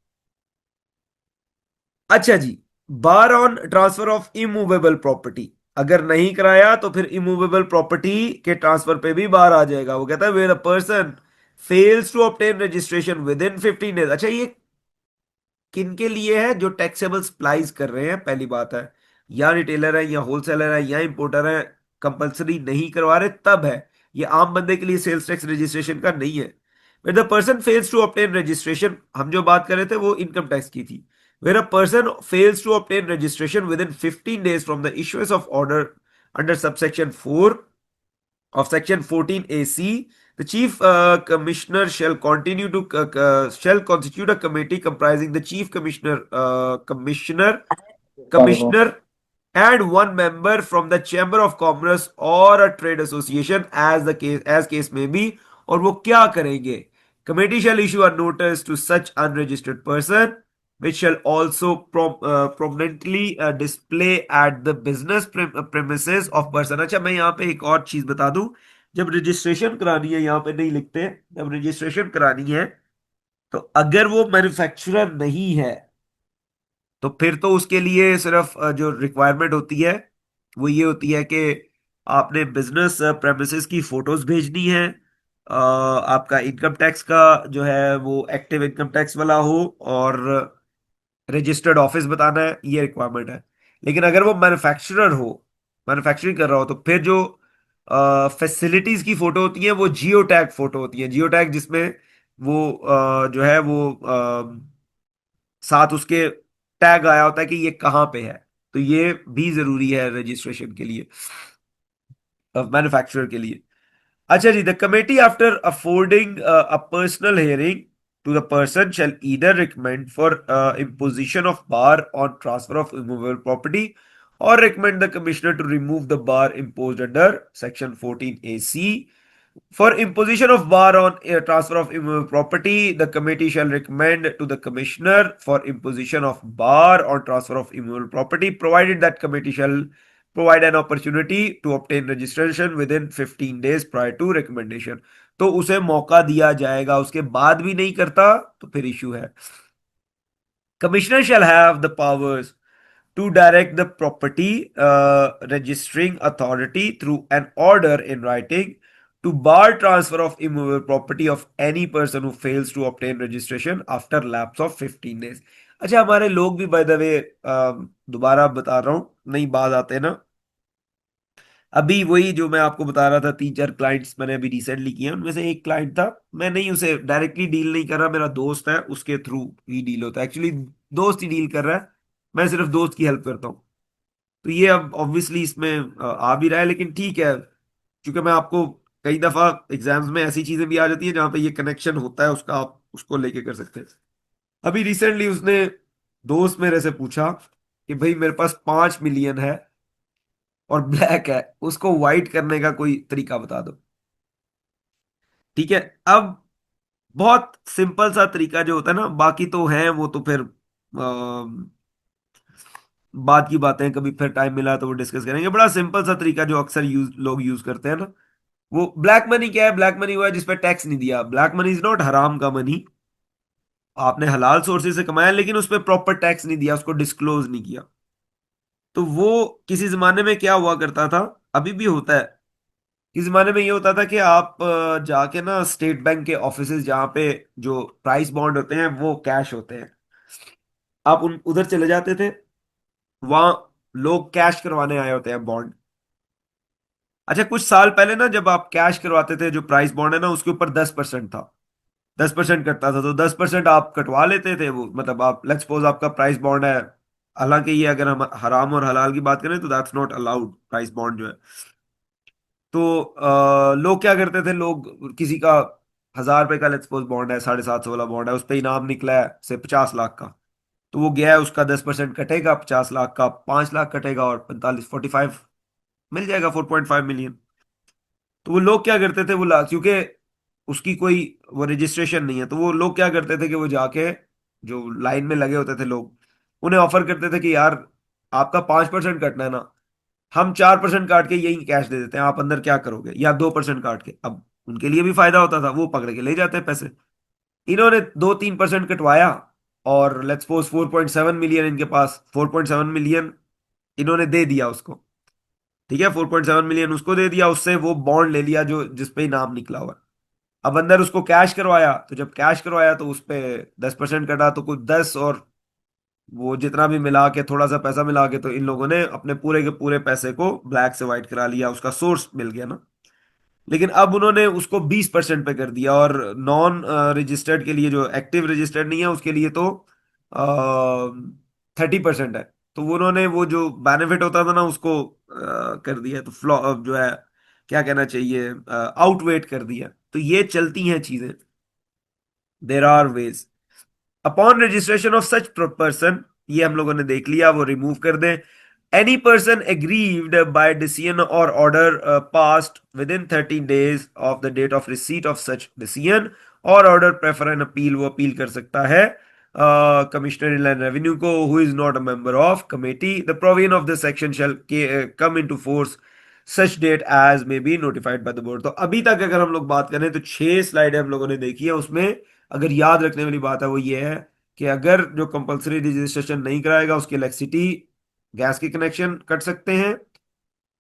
अच्छा जी, bar on transfer of immovable property, अगर नहीं कराया तो फिर इमूवेबल प्रॉपर्टी के ट्रांसफर पे भी बार आ जाएगा। वो कहता है where a person fails to obtain registration within 15 days. अच्छा, ये किन के लिए है? जो टैक्सेबल सप्लाईज कर रहे हैं, पहली बात है, या रिटेलर है या होलसेलर है या इंपोर्टर है, कंपलसरी नहीं करवा रहे तब है। ये आम बंदे के लिए सेल्स टैक्स रजिस्ट्रेशन का नहीं है। Where the person fails to obtain registration, हम जो बात कर रहे थे वो इनकम टैक्स की थी। Where a person fails to obtain registration within 15 days from the issuance of order under subsection 4 of section 14AC, the chief commissioner shall continue to shall constitute a committee comprising the chief commissioner, commissioner, and one member from the chamber of commerce or a trade association as case may be। और वो क्या करेंगे? Committee shall issue a notice to such unregistered person which shall also prominently display at the business premises of person। अच्छा, मैं यहाँ पे एक और चीज बता दूं, जब रजिस्ट्रेशन करानी है, यहाँ पे नहीं लिखते, जब रजिस्ट्रेशन करानी है तो अगर वो मैन्युफैक्चरर नहीं है तो फिर तो उसके लिए सिर्फ जो रिक्वायरमेंट होती है वो ये होती है कि आपने बिजनेस प्रेमिसेस की फोटोज भेजनी है, आपका इनकम टैक्स का जो है वो एक्टिव इनकम टैक्स वाला हो, और रजिस्टर्ड ऑफिस बताना है, ये रिक्वायरमेंट है। लेकिन अगर वो मैन्युफैक्चरर हो, मैन्युफैक्चरिंग कर रहा हो, तो फिर जो फैसिलिटीज की फोटो होती है वो जियो टैग फोटो होती है। जियो टैग जिसमें वो जो है वो साथ उसके टैग आया होता है कि ये कहां पे है। तो ये भी जरूरी है रजिस्ट्रेशन के लिए, मैन्युफैक्चरर के लिए। अच्छा जी, the committee after affording a personal hearing to the person shall either recommend for imposition of bar on transfer of immovable property or recommend the commissioner to remove the bar imposed under section 14AC। For imposition of bar on transfer of immovable property, the committee shall recommend to the commissioner for imposition of bar on transfer of immovable property, provided that committee shall provide an opportunity to obtain registration within 15 days prior to recommendation। तो उसे मौका दिया जाएगा, उसके बाद भी नहीं करता तो फिर इशू है। Commissioner shall have the powers to direct the property registering authority through an order in writing to bar transfer of immovable property of any person who fails to obtain registration after lapse of 15 days। अच्छा, हमारे लोग भी by the way दोबारा बता रहा हूं, नई बात आते हैं ना। अभी वही जो मैं आपको बता रहा था, 3-4 क्लाइंट्स मैंने अभी रिसेंटली किए, उनमें से एक क्लाइंट था, मैं नहीं उसे डायरेक्टली डील नहीं कर रहा, मेरा दोस्त है, उसके थ्रू ही डील होता है। एक्चुअली दोस्त ही डील कर रहा है, मैं सिर्फ दोस्त की हेल्प करता हूँ। तो ये अब ऑब्वियसली इसमें आ भी रहा है, लेकिन ठीक है, क्योंकि मैं आपको कई दफा एग्जाम्स में ऐसी चीजें भी आ जाती है जहां पे ये कनेक्शन होता है उसका, आप उसको लेके कर सकते हैं। अभी रिसेंटली उसने, दोस्त मेरे से पूछा कि भाई मेरे पास 5 मिलियन है और ब्लैक है, उसको व्हाइट करने का कोई तरीका बता दो। ठीक है, अब बहुत सिंपल सा तरीका जो होता है ना, बाकी तो है वो तो फिर बाद की बातें कभी फिर टाइम मिला तो वो डिस्कस करेंगे। बड़ा सिंपल सा तरीका जो अक्सर लोग यूज करते हैं ना, वो ब्लैक मनी क्या है? ब्लैक मनी हुआ है जिस पे टैक्स नहीं दिया। ब्लैक मनी इज नॉट हराम का मनी, आपने हलाल सोर्सेज से कमाया लेकिन उस पर प्रॉपर टैक्स नहीं दिया, उसको डिस्क्लोज नहीं किया। तो वो किसी जमाने में क्या हुआ करता था, अभी भी होता है, किसी जमाने में ये होता था कि आप जाके ना स्टेट बैंक के ऑफिसेज जहाँ पे जो प्राइस बॉन्ड होते हैं वो कैश होते हैं, आप उन उधर चले जाते थे, वहां लोग कैश करवाने आए होते हैं बॉन्ड। अच्छा, कुछ साल पहले ना जब आप कैश करवाते थे, जो प्राइस बॉन्ड है ना उसके ऊपर 10% था, 10% कटता था, तो 10% आप कटवा लेते थे। वो मतलब आप लेट्स सपोज आपका प्राइस बॉन्ड है, हालांकि ये अगर हम हराम और हलाल की बात करें तो that's not allowed, price bond जो है। तो लोग क्या करते थे, लोग किसी का 1000 रुपए का लेट्स सपोज बॉन्ड है, 750 वाला बॉन्ड है, उस पर इनाम निकला है से 50 लाख का, तो वो गया है, उसका 10% कटेगा, 50 लाख का 5 लाख कटेगा और 45 मिल जाएगा, 4.5 मिलियन। तो वो लोग क्या करते थे, क्योंकि उसकी कोई वो रजिस्ट्रेशन नहीं है, तो वो लोग क्या करते थे कि वो जाके जो लाइन में लगे होते थे लोग, उन्हें ऑफर करते थे कि यार आपका 5% कटना है ना, हम 4% काट के यही कैश दे देते हैं, आप अंदर क्या करोगे, या 2% काट के। अब उनके लिए भी फायदा होता था, वो पकड़ के ले जाते हैं पैसे। इन्होंने 2-3% कटवाया और लेट्स सपोज 4.7 मिलियन इनके पास, 4.7 मिलियन इन्होंने दे दिया उसको, ठीक है, 4.7 मिलियन उसको दे दिया, उससे वो बॉन्ड ले लिया जो जिसपे इनाम निकला हुआ। अब अंदर उसको कैश करवाया, तो जब कैश करवाया तो उस पे 10% कटा, तो कुछ 10 और वो जितना भी मिला के थोड़ा सा पैसा मिला के, तो इन लोगों ने अपने पूरे के पूरे पैसे को ब्लैक से व्हाइट करा लिया, उसका सोर्स मिल गया ना। लेकिन अब उन्होंने उसको 20% पे कर दिया, और नॉन रजिस्टर्ड के लिए, जो एक्टिव रजिस्टर्ड नहीं है उसके लिए तो 30% है। तो वो उन्होंने वो जो बेनिफिट होता था ना उसको कर दिया, तो फ्लॉ जो है, क्या कहना चाहिए, आउटवेट कर दिया। तो ये चलती हैं चीजें, there are ways. Upon registration of such person, ये हम लोगों ने देख लिया, वो रिमूव कर दें। Any person aggrieved by decision or order passed within 30 days of the date of receipt of such decision or order prefer an appeal, वो अपील कर सकता है कमिश्नर इनलैंड रेवेन्यू को, who is not a member of committee. The provision of this section shall come into force such date as may be notified by the board. तो अभी तक अगर हम लोग बात करें तो 6 स्लाइडें हम लोगों ने देखी है, उसमें अगर याद रखने वाली बात है वो ये है कि अगर जो कंपलसरी रजिस्ट्रेशन नहीं कराएगा उसके इलेक्ट्रिसिटी गैस के कनेक्शन कट सकते हैं,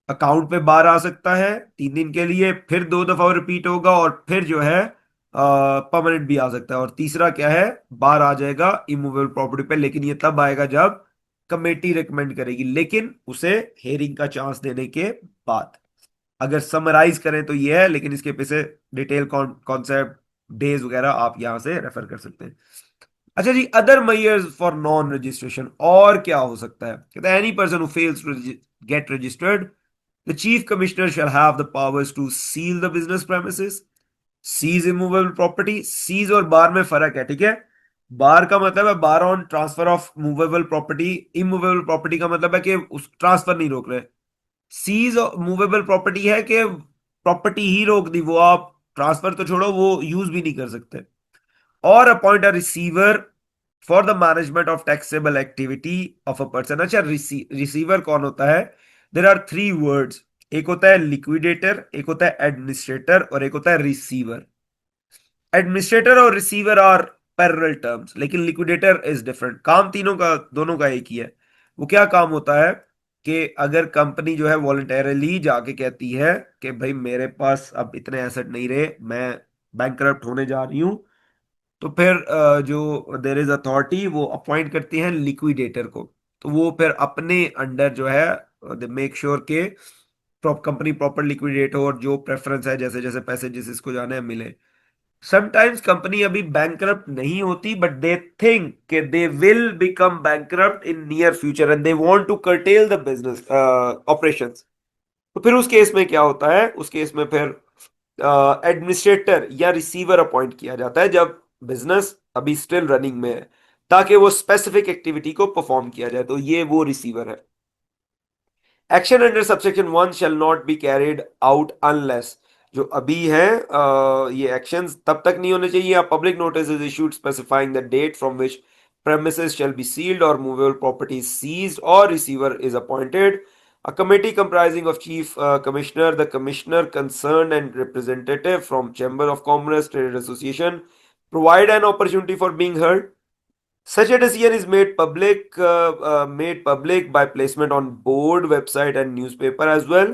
अकाउंट पे बार आ सकता है 3 दिन के लिए, फिर 2 दफा रिपीट होगा, और फिर जो है परमानेंट भी आ सकता है। और तीसरा क्या है, बार आ जाएगा इमूवेबल प्रॉपर्टी पे, लेकिन ये तब आएगा जब कमेटी रिकमेंड करेगी, लेकिन उसे हेयरिंग का चांस देने के बाद। अगर समराइज करें तो ये है, लेकिन इसके पीछे डिटेल कॉन्सेप्ट डेज वगैरह आप यहां से रेफर कर सकते हैं। अच्छा जी, other measures for non registration, और क्या हो सकता है? कहते हैं any person who fails to get registered, the chief commissioner shall have the powers to seal the business premises, seize immovable property. Seize और बार में फर्क है, ठीक है। बार का मतलब है bar on transfer of movable property, immovable property का मतलब है कि उस ट्रांसफर नहीं रोक रहे। सीज मूवेबल प्रॉपर्टी है कि प्रॉपर्टी ही रोक दी, वो आप ट्रांसफर तो छोड़ो, वो यूज भी नहीं कर सकते। और appoint a receiver for the management of taxable activity of a person. अच्छा, रिसीवर कौन होता है? देर आर 3 वर्ड्स, एक होता है लिक्विडेटर, एक होता है एडमिनिस्ट्रेटर, और एक होता है रिसीवर। एडमिनिस्ट्रेटर और रिसीवर आर पैरेलल टर्म्स, लेकिन लिक्विडेटर इज डिफरेंट। काम तीनों का, दोनों का एक ही है। वो क्या काम होता है कि अगर कंपनी जो है वॉलंटरली जाके कहती है कि भाई मेरे पास अब इतने एसेट नहीं रहे, मैं बैंकरप्ट होने जा रही हूं, तो फिर जो देयर इज अथॉरिटी वो अपॉइंट करती है लिक्विडेटर को। तो वो फिर अपने अंडर जो है दे मेक श्योर के कंपनी प्रॉपर लिक्विडेट हो, और जो प्रेफरेंस है, जैसे जैसे पैसे जिस इसको जाने हैं मिले। समटाइम्स कंपनी अभी बैंकरप्ट नहीं होती, बट दे थिंक कि they will become bankrupt in near future and they want to curtail the business operations. तो फिर उस केस में क्या होता है, उस केस में फिर एडमिनिस्ट्रेटर या रिसीवर अपॉइंट किया जाता है जब बिजनेस अभी स्टिल रनिंग में है, ताकि वो स्पेसिफिक एक्टिविटी को परफॉर्म किया जाए। तो ये वो रिसीवर है। Action under subsection 1 shell not be carried out unless, जो अभी है ये एक्शंस तब तक नहीं होने चाहिए। Public notice is issued specifying the date from which premises shall be sealed or movable property is seized or receiver is appointed. A committee comprising of chief commissioner, the commissioner concerned and representative from Chamber of Commerce, Trade Association provide an opportunity for being heard. Such a decision is made public by placement on board, website, and newspaper as well.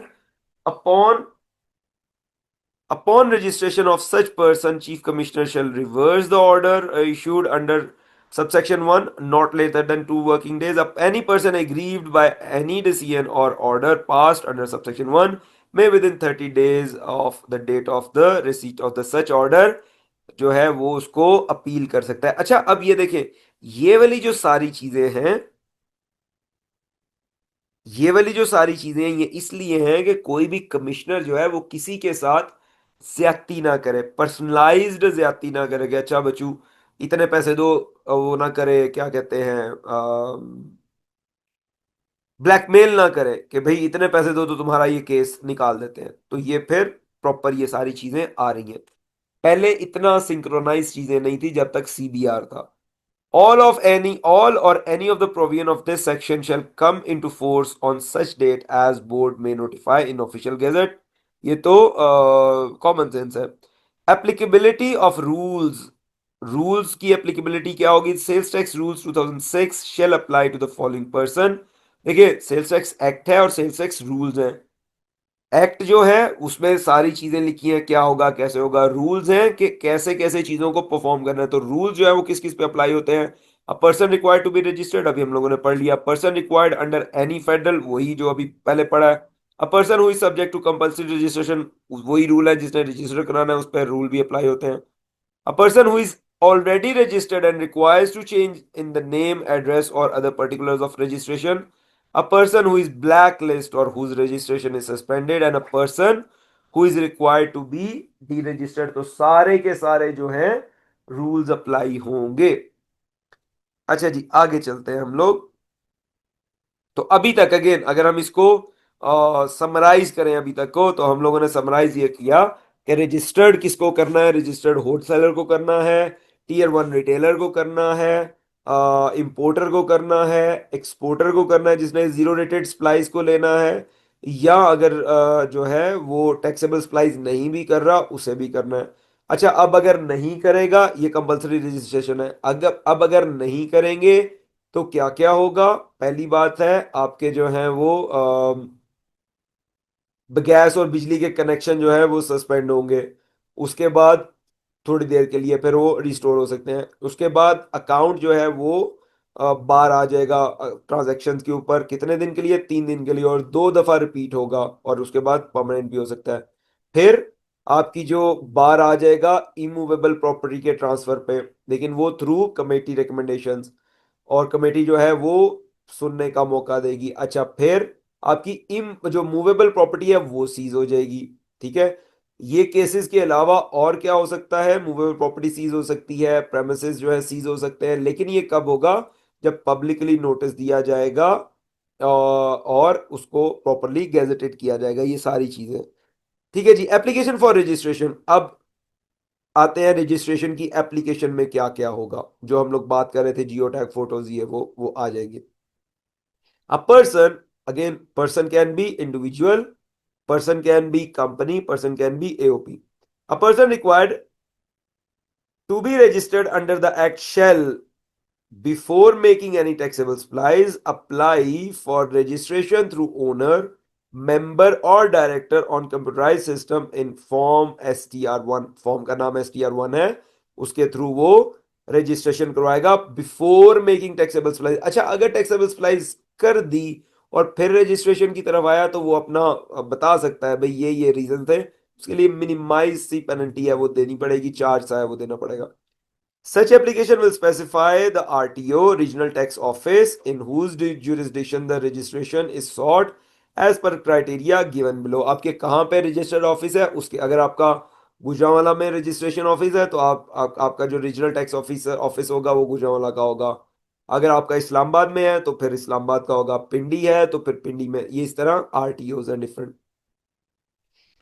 Upon registration of such person, Chief Commissioner shall reverse the order issued under subsection 1 not later than 2 working days. Any person aggrieved by any decision or order passed under subsection 1 may within 30 days of the date of the receipt of the such order जो है वो उसको appeal कर सकता है. अच्छा, अब ये देखें, ये वाली जो सारी चीजें हैं, ये वाली जो सारी चीजें हैं, ये इसलिए हैं कि कोई भी कमिश्नर जो है वो किसी के साथ ज्यादती ना करे, पर्सनलाइज्ड ज्यादती ना करे कि अच्छा बच्चू इतने पैसे दो, वो ना करे, क्या कहते हैं, ब्लैकमेल ना करे कि भाई इतने पैसे दो तो तुम्हारा ये केस निकाल देते हैं. तो ये फिर प्रॉपर ये सारी चीजें आ रही हैं. पहले इतना सिंक्रोनाइज चीजें नहीं थी जब तक सीबीआर था. all or any of the provision of this section shall come into force on such date as board may notify in official gazette. ये तो कॉमन सेंस है. एप्लीकेबिलिटी ऑफ रूल्स की एप्लीकेबिलिटी क्या होगी? Sales tax rules 2006 shall apply to the following person. देखिए, sales tax act है और sales tax rules हैं. एक्ट जो है उसमें सारी चीजें लिखी हैं, क्या होगा कैसे होगा. रूल्स हैं कि कैसे कैसे चीजों को परफॉर्म करना है. तो रूल्स जो है वो किस किस पे अप्लाई होते हैं? A person required to be registered, अभी हम लोगों ने पढ़ लिया. Person required under any federal, वही जो अभी पहले पढ़ा है. A person who is subject to compulsory registration, वही रूल है जिसने रजिस्टर कराना है, उस पर रूल भी अप्लाई होते हैं. A person who is already registered and requires to change in the name, address, or other particulars of registration. A person who is blacklist or whose registration is suspended, and a person who is required to be deregistered. तो सारे के सारे जो हैं rules apply होंगे. अच्छा जी, आगे चलते हैं हम लोग. तो अभी तक अगेन अगर हम इसको समराइज करें अभी तक को, तो हम लोगों ने समराइज ये किया कि रजिस्टर्ड किसको करना है? रजिस्टर्ड होलसेलर को करना है, टियर 1 रिटेलर को करना है, इंपोर्टर को करना है, एक्सपोर्टर को करना है जिसने जीरो रेटेड सप्लाईज को लेना है, या अगर जो है वो टैक्सेबल सप्लाईज नहीं भी कर रहा उसे भी करना है. अच्छा, अब अगर नहीं करेगा, ये कंपलसरी रजिस्ट्रेशन है. अगर नहीं करेंगे तो क्या क्या होगा? पहली बात है आपके जो है वो गैस और बिजली के कनेक्शन जो है वो सस्पेंड होंगे. उसके बाद थोड़ी देर के लिए फिर वो रिस्टोर हो सकते हैं. उसके बाद अकाउंट जो है वो बार आ जाएगा ट्रांजैक्शंस के ऊपर. कितने दिन के लिए? 3 दिन के लिए, और 2 दफा रिपीट होगा, और उसके बाद परमानेंट भी हो सकता है. फिर आपकी जो बार आ जाएगा इमूवेबल प्रॉपर्टी के ट्रांसफर पे, लेकिन वो थ्रू कमेटी रिकमेंडेशंस, और कमेटी जो है वो सुनने का मौका देगी. अच्छा, फिर आपकी इम जो मूवेबल प्रॉपर्टी है वो सीज हो जाएगी. ठीक है, ये केसेस के अलावा और क्या हो सकता है? मूवेबल प्रॉपर्टी सीज हो सकती है, प्रेमिसेस जो है सीज हो सकते हैं, लेकिन ये कब होगा? जब पब्लिकली नोटिस दिया जाएगा और उसको प्रॉपरली गैजेटेड किया जाएगा. ये सारी चीजें. ठीक है जी. Application for registration. अब आते हैं रजिस्ट्रेशन की एप्लीकेशन में क्या क्या होगा. जो हम लोग बात कर रहे थे जियो टैग फोटोज, ये वो आ जाएंगे. A person, again person can be individual, person can be company, person can be AOP. A person required to be registered under the act shall, before making any taxable supplies, apply for registration through owner, member or director on computerized system in form STR1. Form का नाम STR1 है, उसके through वो registration करवाएगा before making taxable supplies. अच्छा, अगर taxable supplies कर दी और फिर रजिस्ट्रेशन की तरफ आया तो वो अपना बता सकता है भाई ये रीजन थे. उसके लिए मिनिमाइज सी पेनल्टी है वो देनी पड़ेगी, चार्ज सा है वो देना पड़ेगा. Such application will specify the RTO, regional tax office, in whose jurisdiction the registration is sought as per criteria given below. आपके कहाँ पे रजिस्टर्ड ऑफिस है उसके, अगर आपका गुजरांवाला में रजिस्ट्रेशन ऑफिस है तो आपका जो रीजनल टैक्स ऑफिस होगा वो गुजरांवाला का होगा. अगर आपका इस्लामाबाद में है तो फिर इस्लामाबाद का होगा. पिंडी है तो फिर पिंडी में. ये इस तरह RTOs are different.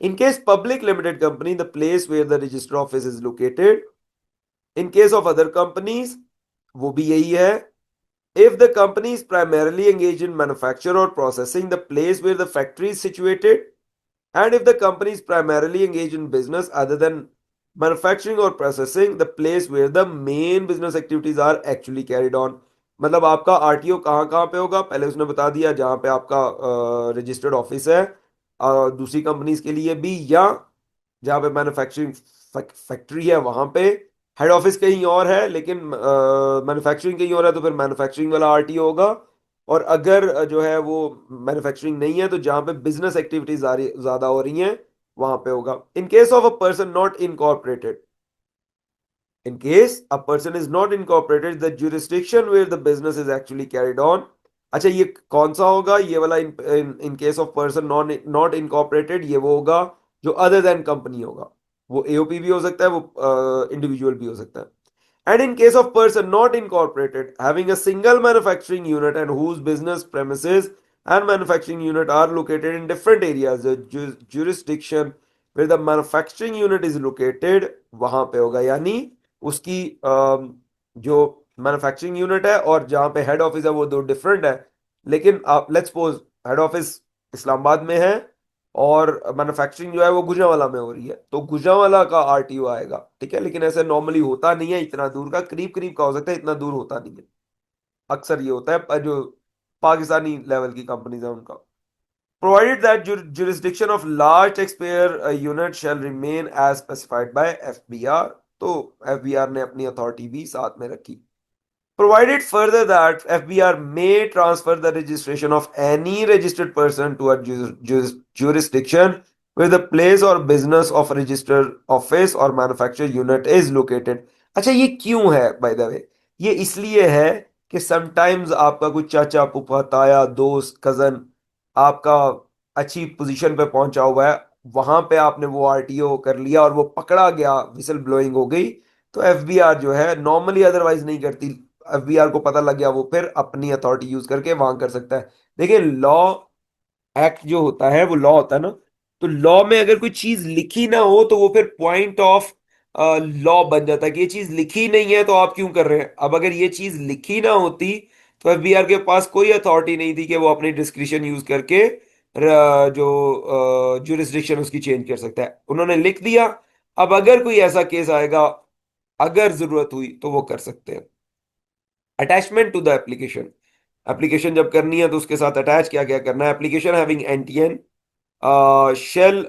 In case public limited company, the place where the register office is located. In case of other companies, वो भी यही है, if the company is primarily engaged in manufacture or processing, the place where the factory is situated, and if the company is primarily engaged in business other than manufacturing or processing, the place where the main business activities are actually carried on। मतलब आपका RTO कहाँ कहाँ पे होगा, पहले उसने बता दिया, जहाँ पे आपका रजिस्टर्ड ऑफिस है, दूसरी कंपनीज के लिए भी, या जहाँ पे मैन्युफैक्चरिंग फैक्ट्री है वहां पे। हेड ऑफिस कहीं और है लेकिन मैन्युफैक्चरिंग कहीं और है, तो फिर मैन्युफैक्चरिंग वाला आरटीओ होगा। और अगर जो है वो मैन्युफैक्चरिंग नहीं है, तो जहाँ पे बिजनेस एक्टिविटीज ज्यादा हो रही हैं वहां पे होगा। इन case of a person not incorporated, in case a person is not incorporated, the jurisdiction where the business is actually carried on। अच्छा, ये कौन सा होगा, ये वाला इन case of person not incorporated, ये वो होगा जो अदर देन कंपनी होगा। वो एओपी भी हो सकता है, वो इंडिविजुअल भी हो सकता है। And in case of person not incorporated, having a single manufacturing unit and whose business premises and manufacturing unit are located in different areas, the jurisdiction where the manufacturing unit is located वहां पे होगा। यानी उसकी जो manufacturing unit है और जहां पे हेड ऑफिस है वो दो डिफरेंट है। लेकिन आप let's suppose head office Islamabad में है और मैन्युफैक्चरिंग जो है वो गुजरांवाला में हो रही है, तो गुजरांवाला का आरटीओ आएगा, ठीक है। लेकिन ऐसे नॉर्मली होता नहीं है इतना दूर का, करीब करीब का हो सकता है, इतना दूर होता नहीं है। अक्सर ये होता है जो पाकिस्तानी लेवल की कंपनीज है उनका। provided that jurisdiction of large taxpayer unit shall remain as specified by FBR। तो FBR ने अपनी अथॉरिटी भी साथ में रखी। Provided further that FBR may transfer the registration of any registered person to a jurisdiction where the place or business of registered office or manufacturer unit is located। अच्छा, ये क्यों है बाय द वे? ये इसलिए है कि sometimes आपका कुछ चाचा फूफा ताया दोस्त कजन आपका अच्छी पोजीशन पे पहुंचा हुआ है, वहां पे आपने वो आरटीओ कर लिया और वो पकड़ा गया, विसल ब्लोइंग हो गई, तो एफबीआर जो है नॉर्मली अदरवाइज नहीं करती। एफबीआर को पता लग गया, वो फिर अपनी अथॉरिटी यूज करके वहां कर सकता है। देखिए, लॉ एक्ट जो होता है वो लॉ होता है ना, तो लॉ में अगर कोई चीज लिखी ना हो तो वो फिर पॉइंट ऑफ लॉ बन जाता है कि ये चीज लिखी नहीं है तो आप क्यों कर रहे हैं। अब अगर ये चीज लिखी ना होती तो एफबीआर के पास कोई अथॉरिटी नहीं थी कि वो अपनी डिस्क्रिप्शन यूज करके जो जुरिस्डिक्शन उसकी चेंज कर सकता है। उन्होंने लिख दिया, अब अगर कोई ऐसा केस आएगा, अगर जरूरत हुई तो वो कर सकते हैं। Attachment to the application, application जब करनी है तो उसके साथ अटैच क्या क्या करना है। Application having NTN shall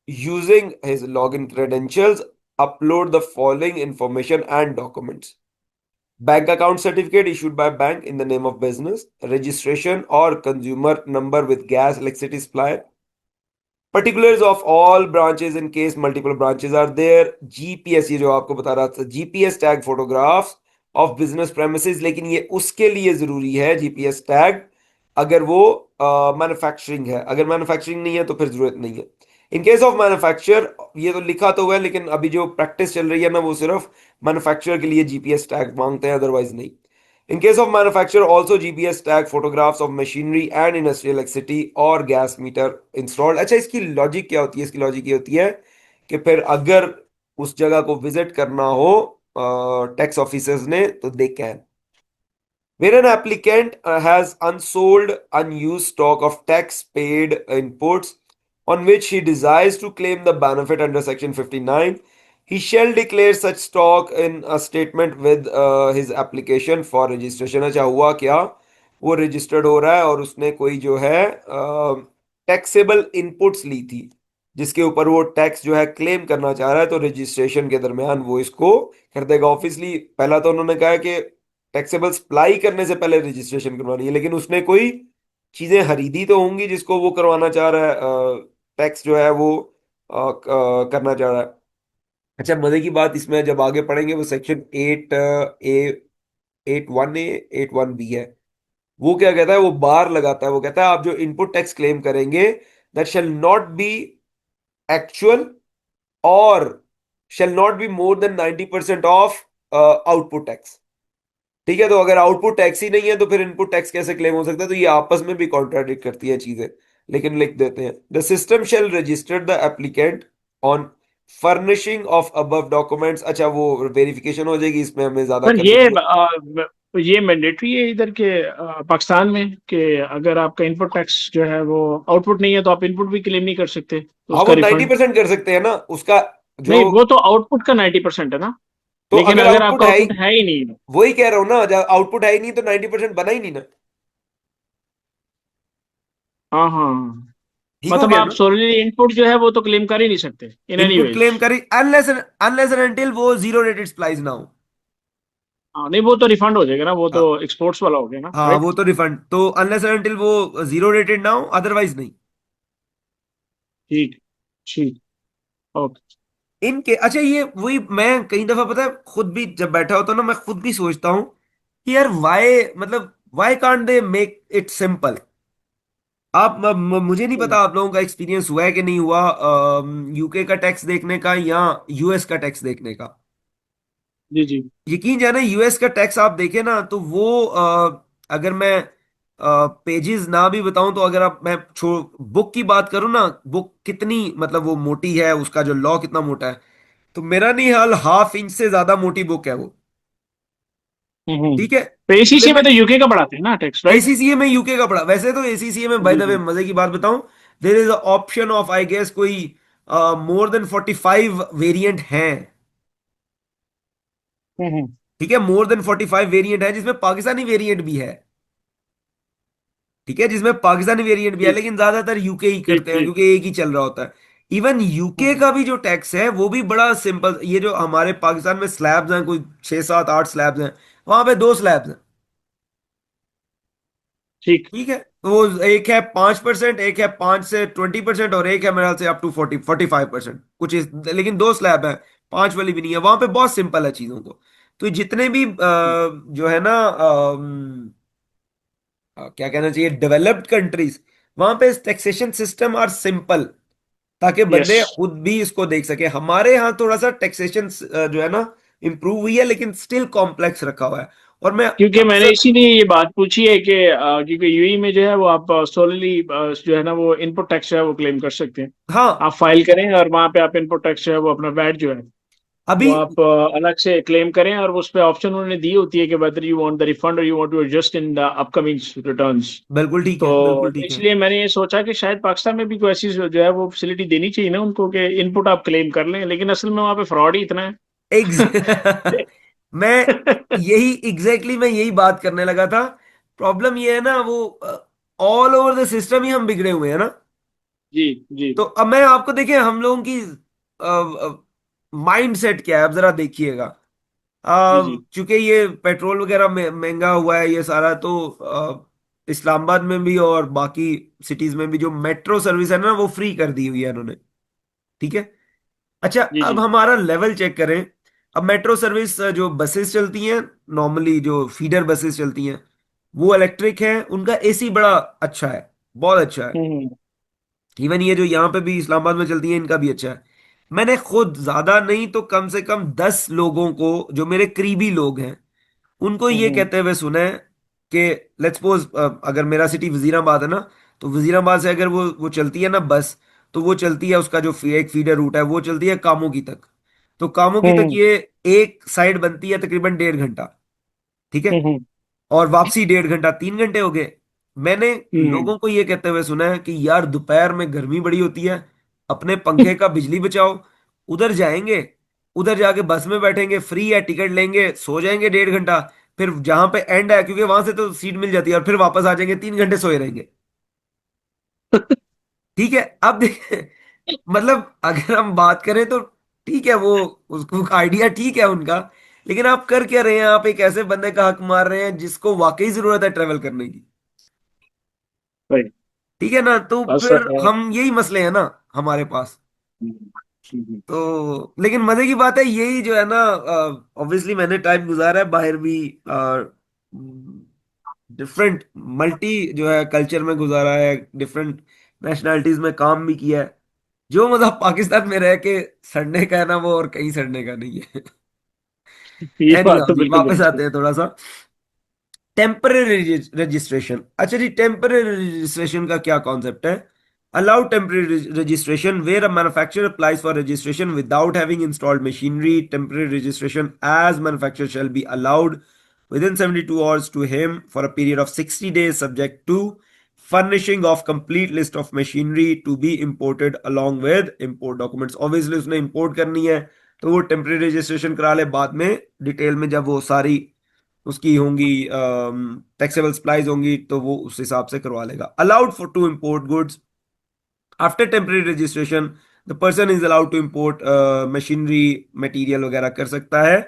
using his login credentials upload the following information and documents: bank account certificate issued by bank in the name of business, registration or consumer number with gas electricity supplier, particulars of all branches in case multiple branches are there, GPS, ये जो आपको बता रहा था, GPS tag photographs of business premises, लेकिन ये उसके लिए जरूरी है जीपीएस टैग अगर वो मैन्युफैक्चरिंग है। अगर मैन्युफैक्चरिंग नहीं है तो फिर जरूरत नहीं है। इन केस ऑफ मैन्युफैक्चर, ये तो लिखा तो हुआ है लेकिन अभी जो प्रैक्टिस चल रही है ना वो सिर्फ मैन्युफैक्चर के लिए जीपीएस टैग मांगते हैं, अदरवाइज नहीं। In case of manufacture, also GPS tag photographs of machinery and industrial electricity और gas meter installed। अच्छा, इसकी लॉजिक क्या होती है? इसकी लॉजिक ये होती है कि फिर अगर उस जगह को विजिट करना हो टैक्स ऑफिसर्स ने तो they can. Where an applicant has unsold, unused stock of tax paid inputs on which he desires to claim the benefit under Section 59, he shall declare such stock in a statement with his application for registration। अच्छा, हुआ क्या, वो registered हो रहा है और उसने कोई जो है टैक्सेबल इनपुट्स ली थी जिसके ऊपर वो टैक्स जो है क्लेम करना चाह रहा है, तो रजिस्ट्रेशन के दरमियान वो इसको कर देगा। ऑब्वियसली पहला तो उन्होंने कहा कि टैक्सेबल सप्लाई करने से पहले रजिस्ट्रेशन करवानी है, लेकिन उसने कोई चीजें खरीदी तो होंगी जिसको वो करवाना चाह रहा है, टैक्स जो है वो करना चाह रहा है। अच्छा, मजे की बात इसमें जब आगे पढ़ेंगे वो सेक्शन 8(1)(a), 8(1)(a), 8(1)(b है। वो क्या कहता है, वो बार लगाता है, वो कहता है आप जो इनपुट टैक्स क्लेम करेंगे that shall not be actual और shall not be more than 90% of output tax. ठीक है, तो अगर आउटपुट टैक्स ही नहीं है तो फिर इनपुट टैक्स कैसे क्लेम हो सकता है? तो ये आपस में भी कॉन्ट्राडिक्ट करती है चीजें, लेकिन लिख देते हैं। The system shall register the applicant on furnishing of above documents, अच्छा वो वेरिफिकेशन हो जाएगी, इसमें हमें ज्यादा पर करने की ये मैंडेटरी है इधर के पाकिस्तान में कि अगर आपका इनपुट टैक्स जो है वो आउटपुट नहीं है तो आप इनपुट भी क्लेम नहीं कर सकते, तो हाँ उसका वो रिफंड। 90% कर सकते हैं ना उसका, जो नहीं, वो तो आउटपुट का 90% है ना, तो लेकिन अगर अगर आउटपुट आपका है ही, आउटपुट है ही नहीं। वही कह रहा हूँ ना, जब आउटपुट है ही नहीं तो 90% बना ही नहीं ना, हाँ हाँ हाँ। ठीक हो मतलब गया आप ना। सोलली इनपुट जो है वो तो क्लेम कर ही नहीं सकते in any input ways. Claim करी अनलेस एंड अनटिल वो जीरो रेटेड सप्लाईज ना हो। हाँ नहीं, वो तो रिफंड हो जाएगा ना, वो तो हाँ एक्सपोर्ट्स वाला हो गया ना, हाँ, राइट। वो तो रिफंड, तो अनलेस एंड अनटिल वो जीरो रेटेड ना हो, अदरवाइज नहीं। ठीक, ठीक, ओके। इनके अच्छा, ये वही मैं कई दफा पता है खुद भी जब बैठा होता हूँ ना, मैं खुद भी सोचता हूँ कि यार वाई, मतलब why can't they make it simple. आप मुझे नहीं पता आप लोगों का एक्सपीरियंस हुआ है कि नहीं हुआ, यूके का टैक्स देखने का या यूएस का टैक्स देखने का। जी जी। यकीन जाने यूएस का टैक्स आप देखें ना तो वो अगर मैं पेजेस ना भी बताऊं तो अगर आप मैं बुक की बात करूं ना, बुक कितनी मतलब वो मोटी है, उसका जो लॉ कितना मोटा है, तो मेरा नहीं हाल हाफ इंच से ज्यादा मोटी बुक है वो। ठीक है। तो एसीसी में लिमिट तो यूके का बढ़ाते हैं ना टैक्स, राइट। एसीसीए में यूके का पड़ा, वैसे तो एसीसीए में बाय जी द वे जी। मजे की बात बताऊं, there is a option of I guess कोई मोर देन 45 वेरिएंट हैं। हम्म। ठीक है, मोर देन 45 वेरिएंट है जिसमें पाकिस्तानी वेरिएंट भी है। ठीक है, जिसमें पाकिस्तानी वेरिएंट भी है, ठीक लेकिन ज्यादातर यूके ही ठीक करते हैं ठीक। क्योंकि एक ही चल रहा होता है। इवन यूके का भी जो टैक्स है वो भी बड़ा सिंपल, ये जो हमारे पाकिस्तान में स्लैब्स हैं, कोई 6 7 8 स्लैब्स हैं, वहां पे 2 स्लैब्स हैं। ठीक। ठीक है, तो वो एक है 5%, एक है 5 से 20%, और एक है मेरे ख्याल से अप टू 45% कुछ लेकिन 2 स्लैब है, 5 वाली भी नहीं है। वहां पे बहुत सिंपल है चीजों को। तो जितने भी जो है ना क्या कहना चाहिए, डेवलप्ड कंट्रीज, वहां पे टैक्सेशन सिस्टम आर सिंपल, ताकि यस। बंदे खुद भी इसको देख सके। हमारे यहाँ थोड़ा सा टैक्सेशन जो है ना इम्प्रूव हुई है, लेकिन स्टिल कॉम्प्लेक्स रखा हुआ है। और मैं क्योंकि मैंने अक्सर, इसीलिए ये बात पूछी है कि क्योंकि यूएई में जो है वो आप सोलली जो है ना वो इनपुट टैक्स जो है वो क्लेम कर सकते हैं। हाँ आप फाइल करें और वहां पे आप इनपुट टैक्स जो है वो अपना वैट जो है वो अभी आप अलग से क्लेम करें, और उस पे ऑप्शन उन्होंने दी होती है कि whether you want the refund और you want to adjust in the upcoming returns. बिल्कुल ठीक तो है, बिल्कुल ठीक है। इसलिए मैंने ये सोचा कि शायद पाकिस्तान में भी कोई ऐसी जो है वो फैसिलिटी देनी चाहिए ना उनको कि इनपुट आप क्लेम कर लें, लेकिन असल में वहाँ पे फ्रॉड ही इतना है। मैं मैं यही बात करने लगा था। प्रॉब्लम ये है ना, वो ऑल ओवर द सिस्टम ही हम बिगड़े हुए हैं ना। जी जी तो अब मैं आपको देखिए हम लोगों की माइंड सेट क्या है, अब जरा देखिएगा। जी जी। चूंकि ये पेट्रोल वगैरह महंगा हुआ है ये सारा, तो इस्लामाबाद में भी और बाकी सिटीज में भी जो मेट्रो सर्विस है ना वो फ्री कर दी हुई है इन्होंने। ठीक है। अच्छा, जी अब जी। हमारा लेवल चेक करें। अब मेट्रो सर्विस जो बसेस चलती हैं, नॉर्मली जो फीडर बसेस चलती हैं, वो इलेक्ट्रिक है, उनका एसी बड़ा अच्छा है, बहुत अच्छा है। हम्म इवन ये जो यहाँ पे भी इस्लामाबाद में चलती है इनका भी अच्छा है। मैंने खुद ज्यादा नहीं तो कम से कम 10 लोगों को, जो मेरे करीबी लोग हैं, उनको ये हम्म कहते हुए सुना है कि लेट्स सपोज अगर मेरा सिटी वजीराबाद है ना, तो वजीराबाद से अगर वो चलती है ना बस, तो वो चलती है, उसका जो एक फीडर रूट है वो चलती है कामों की तक। तो कामों की तक हम्म ये एक साइड बनती है तकरीबन 1.5 घंटा। ठीक है। हम्म और वापसी 1.5 घंटा, 3 घंटे हो गए। मैंने हम्म लोगों को ये कहते हुए सुना है कि यार दोपहर में गर्मी बड़ी होती है, अपने पंखे का बिजली बचाओ, उधर जाएंगे, उधर जाके बस में बैठेंगे, फ्री है, टिकट लेंगे, सो जाएंगे 1.5 घंटा, फिर जहां पे एंड है, क्योंकि वहां से तो सीट मिल जाती है, और फिर वापस आ जाएंगे, 3 घंटे सोए रहेंगे। ठीक है। अब देखिए, मतलब अगर हम बात करें तो ठीक है, वो उसको आइडिया ठीक है उनका, लेकिन आप कर क्या रहे हैं, आप एक ऐसे बंदे का हक मार रहे हैं जिसको वाकई जरूरत है ट्रेवल करने की। राइट। ठीक है ना, तो बस फिर हम यही मसले हैं ना हमारे पास। हम्म। तो लेकिन मजे की बात है यही जो है ना, ऑब्वियसली मैंने टाइम गुजारा है बाहर भी, डिफरेंट मल्टी जो है कल्चर में गुजारा है, डिफरेंट नेशनैलिटीज में काम भी किया है। जो मजा पाकिस्तान में रह के सड़ने का है ना, वो और कहीं सड़ने का नहीं है। ये एनी बात हाउ तो जी, बिल्कुल वापस दुरुस्त है। आते हैं थोड़ा सा टेम्पररी रजिस्ट्रेशन। अच्छा जी, टेम्पररी रजिस्ट्रेशन का क्या कॉन्सेप्ट है। Allow temporary registration where a manufacturer applies for registration without having installed machinery. Temporary registration as manufacturer shall be allowed within 72 hours to him for a period of 60 days subject to furnishing of complete list of machinery to be imported along with import documents. Obviously उसने import करनी है तो वो temporary registration करा ले, बाद में detail में जब वो सारी उसकी होंगी टैक्सेबल सप्लाईज होंगी तो वो उस हिसाब से करवा लेगा. Allowed for to import goods after temporary registration the person is allowed to import machinery material वगैरह कर सकता है.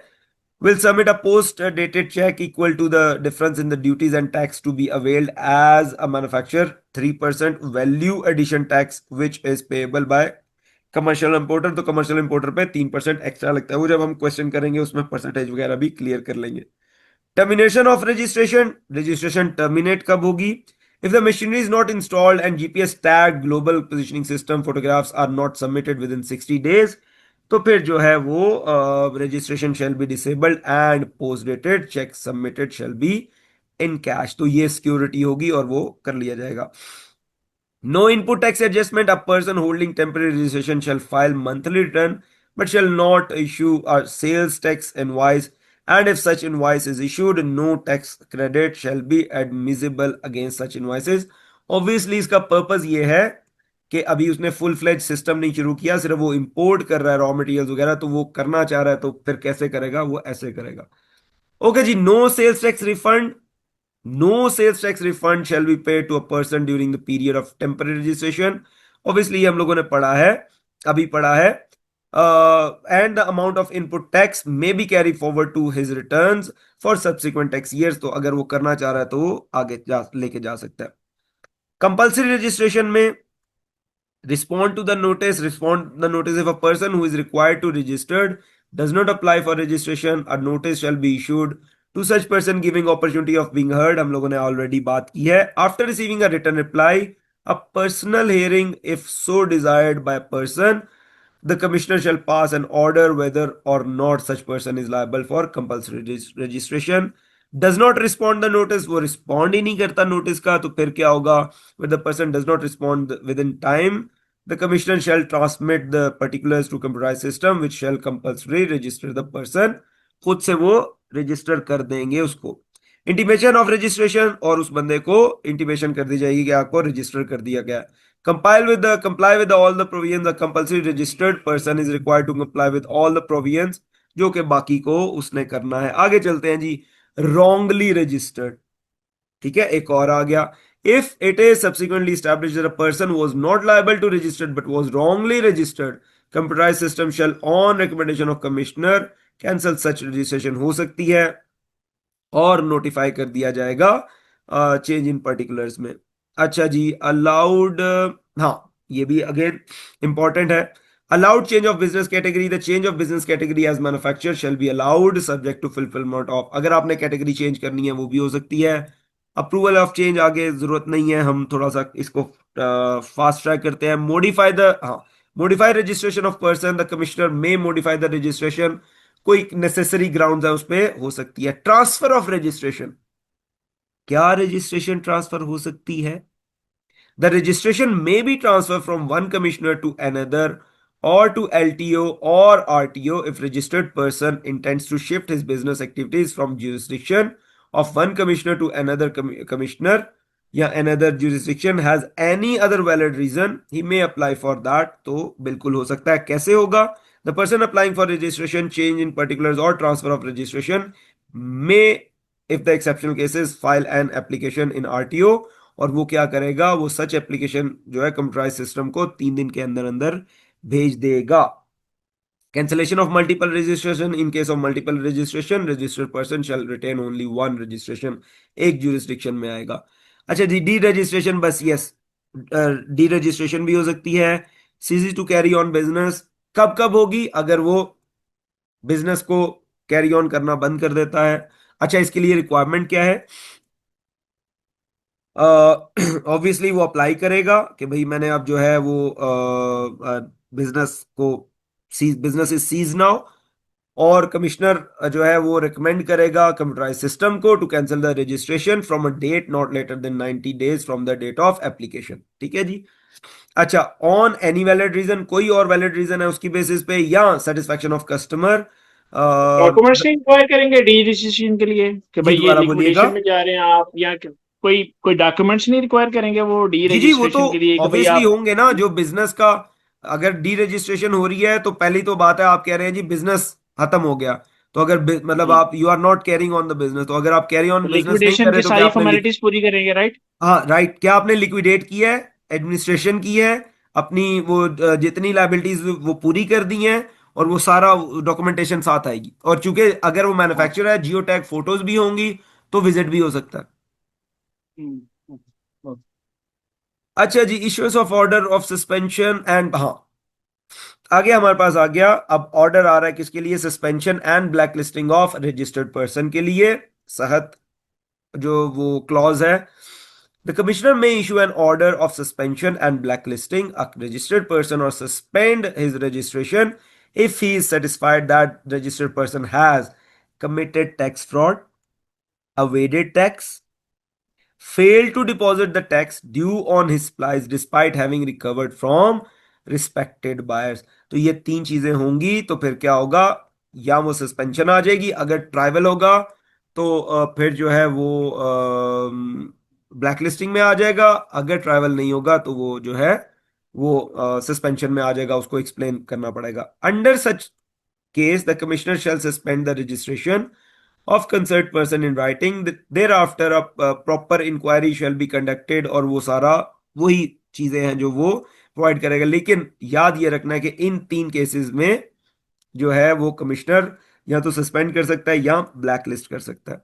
Will submit a post dated check equal to the difference in the duties and tax to be availed as a manufacturer. 3% value addition tax which is payable by commercial importer. तो commercial importer पे 3% extra लगता है. वो जब हम question करेंगे उसमें percentage वगैरह भी क्लियर कर लेंगे. Termination of registration. Registration terminate कब होगी? If the machinery is not installed and GPS tagged global positioning system photographs are not submitted within 60 days, तो फिर जो है वो registration shall be disabled and post dated cheque submitted shall be in cash. तो ये security होगी और वो कर लिया जाएगा. No input tax adjustment. A person holding temporary registration shall file monthly return but shall not issue a sales tax invoice. And if such invoice is issued, no tax credit shall be admissible against such invoices. Obviously इसका purpose ये है कि अभी उसने full fledge system नहीं शुरू किया, सिर्फ वो इंपोर्ट कर रहा है रॉ मटेरियल्स वगैरह, तो वो करना चाह रहा है तो फिर कैसे करेगा? वो ऐसे करेगा. ओके जी. No sales tax refund. No sales tax refund shall be paid to a person during the period of temporary registration. Obviously हम लोगों ने पढ़ा है, अभी पढ़ा है. And the amount of input tax may be carried forward to his returns for subsequent tax years. तो अगर वो करना चाह रहा है तो वो आगे लेके जा सकता है. कंपल्सरी रजिस्ट्रेशन में respond to the notice. Respond the notice if a person who is required to registered does not apply for registration, a notice shall be issued to such person giving opportunity of being heard. हम लोगों ने already बात की है. After receiving a written reply, a personal hearing if so desired by a person, the commissioner shall pass an order whether or not such person is liable for compulsory registration. Does not respond the notice. वो respond ही नहीं करता notice का, तो फिर क्या होगा? When the person does not respond within time, the commissioner shall transmit the particulars to computerized system which shall compulsory register the person. खुद से वो register कर देंगे उसको. इंटीमेशन ऑफ रजिस्ट्रेशन, और उस बंदे को इंटीमेशन कर दी जाएगी कि आपको रजिस्टर कर दिया गया. comply with all the provisions. A compulsory registered person is required to comply with all the provisions, जो कि बाकी को उसने करना है. आगे चलते हैं जी. wrongly registered. ठीक है, एक और आ गया. If it is subsequently established that a person was not liable to register but was wrongly registered, computerized system shall on recommendation of commissioner cancel such registration. हो सकती है और नोटिफाई कर दिया जाएगा चेंज इन पर्टिकुलर्स में. अच्छा जी. Allowed, हाँ ये भी अगेन इंपॉर्टेंट है. Allowed change of business category. The change of business category as manufacturer shall be allowed subject to fulfilment of. अगर आपने कैटेगरी चेंज करनी है वो भी हो सकती है. अप्रूवल ऑफ चेंज आगे जरूरत नहीं है, हम थोड़ा सा इसको फास्ट ट्रैक करते हैं. Modify registration of person. The commissioner may modify the registration. कोई नेसेसरी ग्राउंड्स है उस पे हो सकती है. Transfer of registration. क्या रजिस्ट्रेशन ट्रांसफर हो सकती है? The registration may be transferred from one commissioner to another or to LTO or RTO if registered person intends to shift his business activities from jurisdiction of one commissioner to another commissioner या another jurisdiction has any other valid reason, he may apply for that. तो बिल्कुल हो सकता है. कैसे होगा? The person applying for registration, change in particulars or transfer of registration may, if the exceptional cases, file an application in RTO. और वो क्या करेगा? वो सच एप्लीकेशन जो है कंप्यूटराइज सिस्टम को 3 दिन के अंदर अंदर भेज देगा. Cancellation of multiple registration. In case of multiple registration registered person shall retain only one registration. एक जुरिस्डिक्शन में आएगा. अच्छा जी. Deregistration. बस यस, डी रजिस्ट्रेशन भी हो सकती है. Ceases to carry on business. कब कब होगी? अगर वो बिजनेस को कैरी ऑन करना बंद कर देता है. अच्छा, इसके लिए रिक्वायरमेंट क्या है? ऑब्वियसली वो अप्लाई करेगा कि भाई मैंने अब जो है वो बिजनेस को बिजनेस इज सीज नाउ, और कमिश्नर जो है वो रिकमेंड करेगा कंप्यूटराइज सिस्टम को to cancel the registration from a date not later than 90 days from the date of application. ठीक है जी. अच्छा, ऑन एनी वैलिड रीजन, कोई और वैलिड रीजन है उसकी बेसिस पे, या सेटिस्फैक्शन ऑफ कस्टमर। डॉक्यूमेंट्स नहीं रिक्वायर करेंगे डी रजिस्ट्रेशन के लिए कि जी भाई ये दोबारा बोलिएगा। लिक्विडेशन में जा रहे हैं आप, या कोई कोई डॉक्यूमेंट्स नहीं रिक्वायर करेंगे वो डी जी वो तो रजिस्ट्रेशन के लिए कि भाई ऑब्वियसली आप। होंगे ना, जो बिजनेस का अगर डी रजिस्ट्रेशन हो रही है तो पहली तो बात है, आप कह रहे हैं जी बिजनेस खत्म हो गया, तो अगर मतलब जी, आप you are not carrying on the business, तो अगर आप कैरी ऑन तो बिजनेस नहीं कर लिक्विडेशन रहे की तो क्या सारी आपने फॉर्मेलिटीज पूरी करेंगे, राइट? हाँ राइट, क्या आपने लिक्विडेट किया है, एडमिनिस्ट्रेशन की है, अपनी वो जितनी लाइबिलिटीज वो पूरी कर दी हैं, और वो सारा डॉक्यूमेंटेशन साथ आएगी। और चूंकि अगर वो हाँ। मैन्युफैक्चरर है, जियो टैग फोटोज भी होंगी, तो विजिट भी हो सकता है। हम्म, हम्म, अच्छा जी, issuance of order of suspension and, हाँ आगे हमारे पास आ गया, अब ऑर्डर आ रहा है किसके लिए, suspension and blacklisting of registered person के लिए। सहत जो वो क्लॉज है, the commissioner may issue an order of suspension and blacklisting a registered person और suspend his registration if he is satisfied that registered person has committed tax fraud, evaded tax, failed to deposit the tax due on his supplies despite having recovered from respected buyers। तो ये तीन चीजें होंगी तो फिर क्या होगा, या वो सस्पेंशन आ जाएगी, अगर ट्राइवल होगा तो फिर जो है वो ब्लैक लिस्टिंग में आ जाएगा, अगर ट्राइवल नहीं होगा तो वो जो है वो सस्पेंशन में आ जाएगा, उसको एक्सप्लेन करना पड़ेगा। Under such case, the commissioner shall suspend the registration of concerned person in writing. Thereafter, a proper inquiry shall be conducted, और वो सारा वही चीजें हैं जो वो प्रोवाइड करेगा। लेकिन याद ये रखना है कि इन तीन केसेस में जो है वो कमिश्नर या तो सस्पेंड कर सकता है या ब्लैक लिस्ट कर सकता है।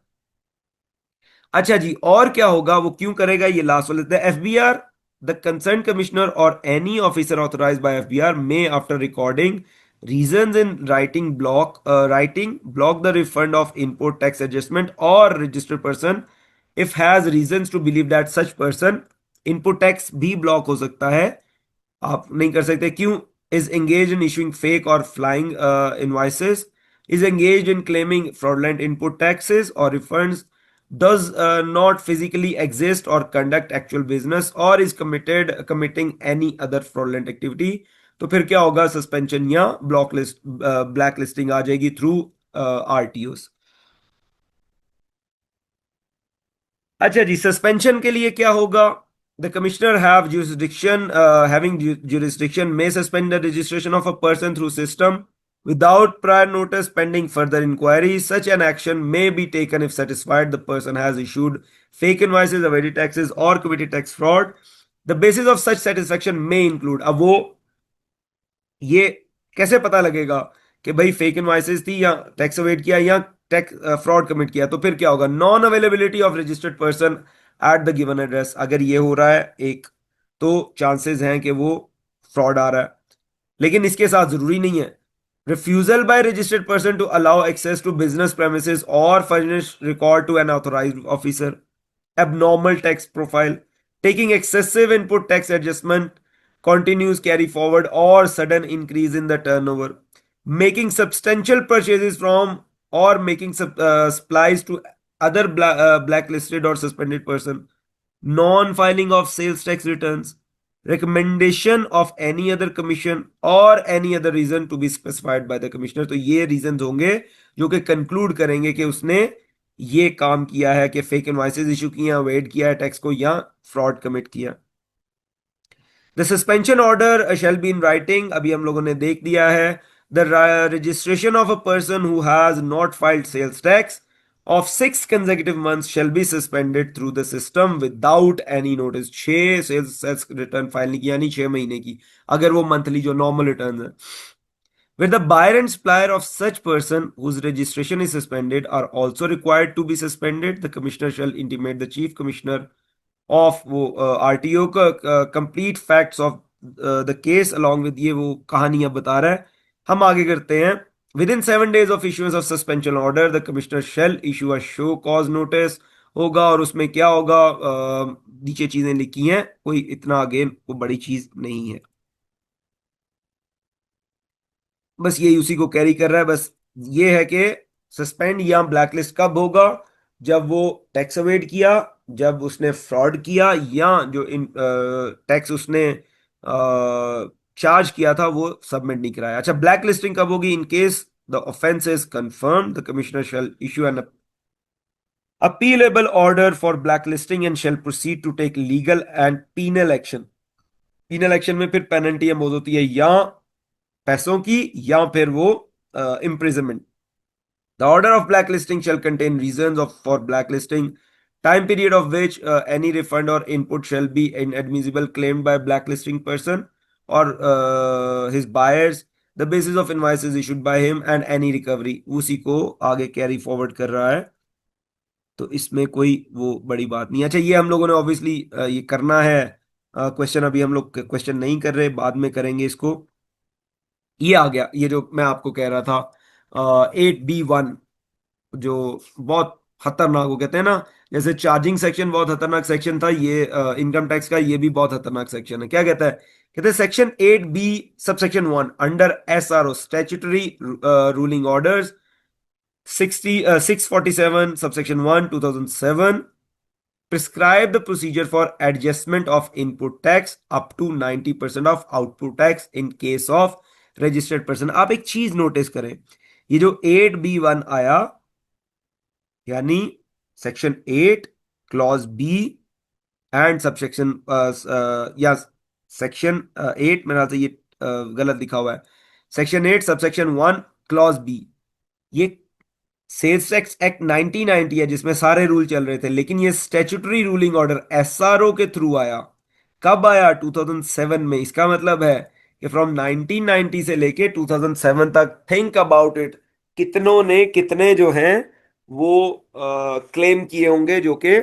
अच्छा जी, और क्या होगा, वो क्यों करेगा, ये लास्ट वाले, the FBR, the concern commissioner और any officer authorised by FBR may after recording reasons in writing block the refund of import tax adjustment or registered person if has reasons to believe that such person, input tax भी block हो सकता है, आप नहीं कर सकते। क्यों, is engage in issuing fake और flying invoices, is engage in claiming fraudulent input taxes और refunds, does not physically exist or conduct actual business, or is committing any other fraudulent activity। तो फिर क्या होगा, सस्पेंशन या black listing आ जाएगी through आरटीओस। अच्छा जी, suspension के लिए क्या होगा, the commissioner have jurisdiction, having jurisdiction may suspend the registration of a person through system without prior notice pending further inquiry. Such an action may be taken if satisfied the person has issued fake invoices, evaded taxes or committed tax fraud. The basis of such satisfaction may include, अब वो ये कैसे पता लगेगा कि भाई fake invoices थी या टैक्स अवेड किया या टैक्स फ्रॉड कमिट किया, तो फिर क्या होगा, non availability of registered person at the given address, अगर ये हो रहा है एक, तो चांसेस हैं कि वो फ्रॉड आ रहा है। लेकिन इसके साथ जरूरी नहीं है, refusal by registered person to allow access to business premises और furnish record to an authorised officer, abnormal tax profile, taking excessive input tax adjustment, continuous carry forward or sudden increase in the turnover, making substantial purchases from or making supplies to other blacklisted or suspended person, non-filing of sales tax returns, recommendation of any other commission or any other reason to be specified by the commissioner। तो ये reason होंगे जो कि conclude करेंगे कि उसने ये काम किया है कि फेक इनवॉइसेस इशू किया, वेट किया है टैक्स को, या फ्रॉड कमिट किया। The suspension order shall be in writing, अभी हम लोगों ने देख दिया है। The registration of a person who has not filed sales tax of 6 consecutive months shall be suspended through the system without any notice। 6 sales return file नहीं की, यानी 6 महीने की, अगर वो मंथली जो नॉर्मल रिटर्न है। Where the buyer and supplier of such person whose registration is suspended are also required to be suspended, the commissioner shall intimate the chief commissioner of वो आरटीओ का complete facts of the case along with, ये वो कहानियां बता रहा है। हम आगे करते हैं। Within 7 days of issuance of suspension order, the commissioner shall issue a show cause notice होगा, और उसमें क्या होगा, नीचे चीजें लिखी हैं, कोई इतना अगेन कोई बड़ी चीज नहीं है, बस ये उसी को कैरी कर रहा है। बस ये है कि सस्पेंड या ब्लैकलिस्ट कब होगा, जब वो टैक्स अवेड किया, जब उसने फ्रॉड किया, या जो इन टैक्स उसने चार्ज किया था वो सबमिट नहीं कराया। अच्छा, ब्लैक लिस्टिंग कब होगी? In case the offence is confirm the commissioner shall issue an appealable order for blacklisting and shall proceed to take legal and penal action। penal action में फिर पेनल्टी इम्पोज होती है या पैसों की या फिर वो imprisonment। The order of blacklisting shall contain reasons for blacklisting, time period of which any refund or input shall be inadmissible claimed by blacklisting person or his buyers, the basis of invoices issued by him and any recovery। उसी को आगे carry forward कर रहा है, तो इसमें कोई वो बड़ी बात नहीं है। अच्छा, ये हम लोगों ने ऑब्वियसली ये करना है क्वेश्चन, अभी हम लोग क्वेश्चन नहीं कर रहे, बाद में करेंगे इसको। ये आ गया, ये जो मैं आपको कह रहा था 8B1, जो बहुत खतरनाक हो, कहते हैं ना, जैसे चार्जिंग सेक्शन बहुत खतरनाक सेक्शन था, ये इनकम टैक्स का ये भी बहुत खतरनाक सेक्शन है। क्या कहता है? कहते हैं section 8B subsection 1 under SRO statutory ruling orders 647 subsection 1 2007 prescribe the procedure for adjustment of input tax up to 90% of output tax in case of registered person। आप एक चीज नोटिस करें, ये जो 8B1 आया, यानी section 8 clause B and subsection या section 8, मेरा तो ये गलत लिखा हुआ है, सेक्शन 8 सबसेक्शन 1 क्लॉज बी, ये सेल्स टैक्स एक्ट 1990 है जिसमें सारे रूल चल रहे थे, लेकिन ये स्टैट्यूटरी रूलिंग ऑर्डर एसआरओ के थ्रू आया। कब आया? 2007 में। इसका मतलब है कि फ्रॉम 1990 से लेके 2007 तक, थिंक अबाउट इट, कितनों ने कितने जो हैं वो क्लेम किए होंगे जो कि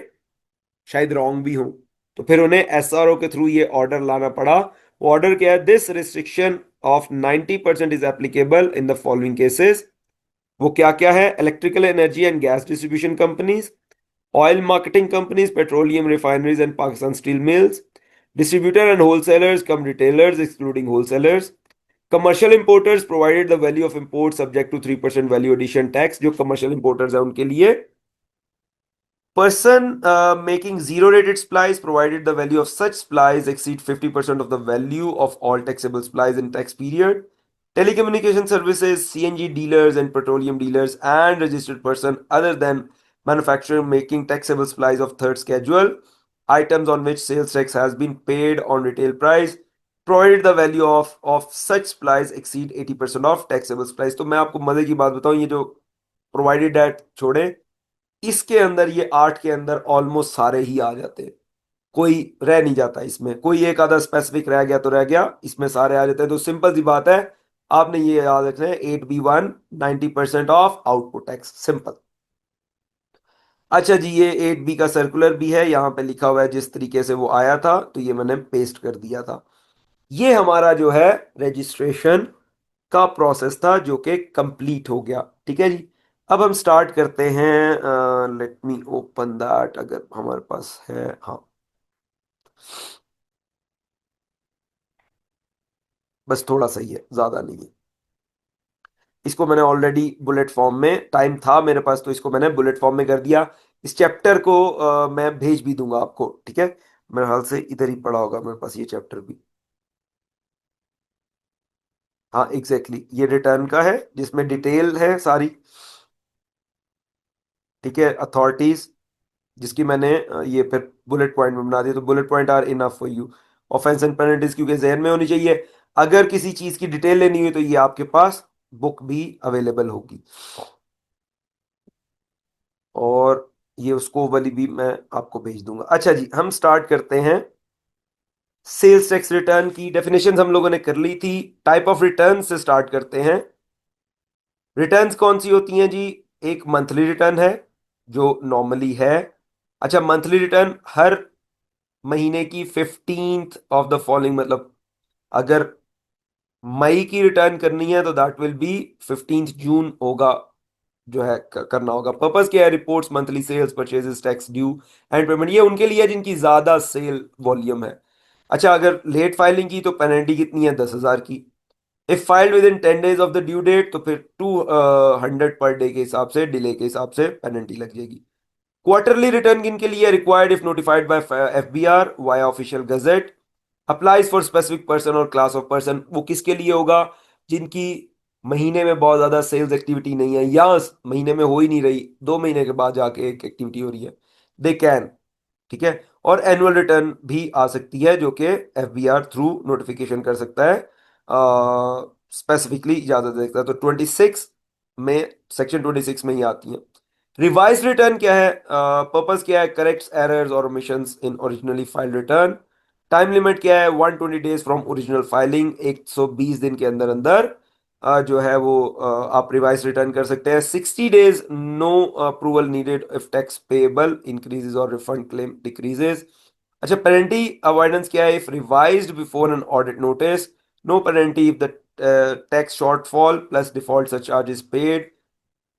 शायद रॉन्ग भी हों, तो फिर उन्हें एसआरओ के थ्रू ये ऑर्डर लाना पड़ा। वो ऑर्डर क्या है? This restriction of 90% is applicable in the following cases. वो क्या क्या है? Electrical energy and gas distribution companies, oil marketing companies, petroleum refineries and Pakistan steel mills, distributor and wholesalers cum retailers excluding wholesalers, commercial importers provided the value of import subject to 3% value addition tax. जो commercial importers है उनके लिए, person making zero rated supplies provided the value of such supplies exceed 50% of the value of all taxable supplies in tax period, telecommunication services, CNG dealers and petroleum dealers and registered person other than manufacturer making taxable supplies of third schedule items on which sales tax has been paid on retail price provided the value of such supplies exceed 80% of taxable supplies। तो मैं आपको मजे की बात बताऊं, ये जो provided eight छोड़े, इसके अंदर ये 8 के अंदर ऑलमोस्ट सारे ही आ जाते हैं, कोई रह नहीं जाता इसमें, कोई एक आधा स्पेसिफिक रह गया तो रह गया, इसमें सारे आ जाते हैं। तो सिंपल सी बात है, आपने ये याद रखना है 8B1 90% of output tax, simple. अच्छा जी, ये 8B का सर्कुलर भी है, यहां पे लिखा हुआ है जिस तरीके से वो आया था, तो ये मैंने पेस्ट कर दिया था। ये हमारा जो है रजिस्ट्रेशन का प्रोसेस था जो कि कंप्लीट हो गया। ठीक है जी, अब हम स्टार्ट करते हैं। लेट मी ओपन दैट, अगर हमारे पास है। हाँ, बस थोड़ा सा ही है, ज्यादा नहीं है। इसको मैंने ऑलरेडी बुलेट फॉर्म में, टाइम था मेरे पास तो इसको मैंने बुलेट फॉर्म में कर दिया। इस चैप्टर को मैं भेज भी दूंगा आपको, ठीक है? मेरे हाल से इधर ही पड़ा होगा मेरे पास ये चैप्टर भी। हाँ एग्जैक्टली, ये रिटर्न का है जिसमें डिटेल है सारी, ठीक है? अथॉरिटीज जिसकी मैंने ये फिर बुलेट पॉइंट में बना दिया, तो bullet point are enough for you. Offence and penalties क्योंकि जहन में होनी चाहिए। अगर किसी चीज की डिटेल लेनी हुई तो ये आपके पास बुक भी अवेलेबल होगी, और ये उसको वाली भी मैं आपको भेज दूंगा। अच्छा जी, हम स्टार्ट करते हैं। सेल्स टैक्स रिटर्न की डेफिनेशन हम लोगों ने कर ली थी। टाइप ऑफ रिटर्न से स्टार्ट करते हैं। रिटर्न्स कौन सी होती हैं जी? एक मंथली रिटर्न है जो नॉर्मली है। अच्छा, मंथली रिटर्न हर महीने की 15th ऑफ द फॉलोइंग, मतलब अगर मई की रिटर्न करनी है तो दैट विल बी 15th जून होगा, जो है करना होगा। पर्पस क्या है? Reports monthly sales, purchases, tax due and payment. ये उनके लिए जिनकी ज्यादा सेल वॉल्यूम है। अच्छा, अगर लेट फाइलिंग की तो पेनल्टी कितनी है? 10,000 की। If filed within 10 days of the due date तो फिर 200 पर डे के हिसाब से, डिले के हिसाब से पेनल्टी लग जाएगी। क्वार्टरली रिटर्न किन के लिए? Required if notified by FBR via official gazette. Applies for specific person और क्लास ऑफ पर्सन, वो किसके लिए होगा? जिनकी महीने में बहुत ज्यादा सेल्स एक्टिविटी नहीं है या महीने में हो ही नहीं रही, 2 महीने के बाद जाके एक एक्टिविटी हो रही है, दे कैन। ठीक है। और एनुअल रिटर्न भी आ सकती है जो कि एफबीआर थ्रू नोटिफिकेशन कर सकता है, स्पेसिफिकली इजाजत दे सकता है। तो 26 में, सेक्शन 26 में ही आती है। रिवाइज रिटर्न क्या है? पर्पस क्या है? करेक्ट्स एरर्स और omissions in originally filed return. Time limit क्या है? 120 डेज फ्रॉम ओरिजिनल फाइलिंग, 120 दिन के अंदर अंदर जो है वो आप रिवाइज रिटर्न कर सकते हैं। 60 days, no approval needed if tax payable increases और रिफंड क्लेम डिक्रीजेस। अच्छा, पेनल्टी अवॉइडेंस क्या है? If revised before an audit notice, no penalty if the tax shortfall plus default surcharge is paid.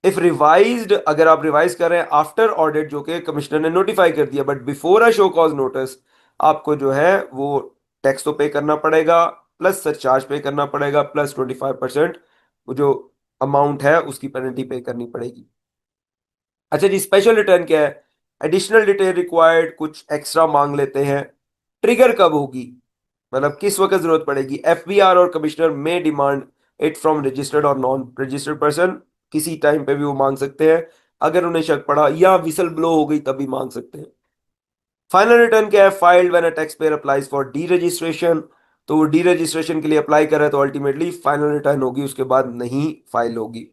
If revised, अगर आप revise कर रहे हैं after audit जो कि कमिश्नर ने नोटिफाई कर दिया, but before a show cause notice, आपको जो है वो टैक्स तो पे करना पड़ेगा, प्लस सरचार्ज पे करना पड़ेगा, प्लस 25% जो अमाउंट है उसकी पेनल्टी पे करनी पड़ेगी। अच्छा जी, स्पेशल रिटर्न क्या है? एडिशनल डिटेल रिक्वायर्ड, कुछ एक्स्ट्रा मांग लेते हैं। ट्रिगर कब होगी, मतलब किस वक्त जरूरत पड़ेगी? एफबीआर और कमिश्नर में डिमांड इट फ्रॉम रजिस्टर्ड और नॉन रजिस्टर्ड पर्सन, किसी टाइम पे भी वो मांग सकते हैं अगर उन्हें शक पड़ा, या विसल ब्लो हो गई तभी मांग सकते हैं। फाइनल रिटर्न क्या है? Filed when a tax payer applies for D registration, तो वो डी रजिस्ट्रेशन के लिए अप्लाई कर रहा है तो अल्टीमेटली फाइनल रिटर्न होगी, उसके बाद नहीं फाइल होगी।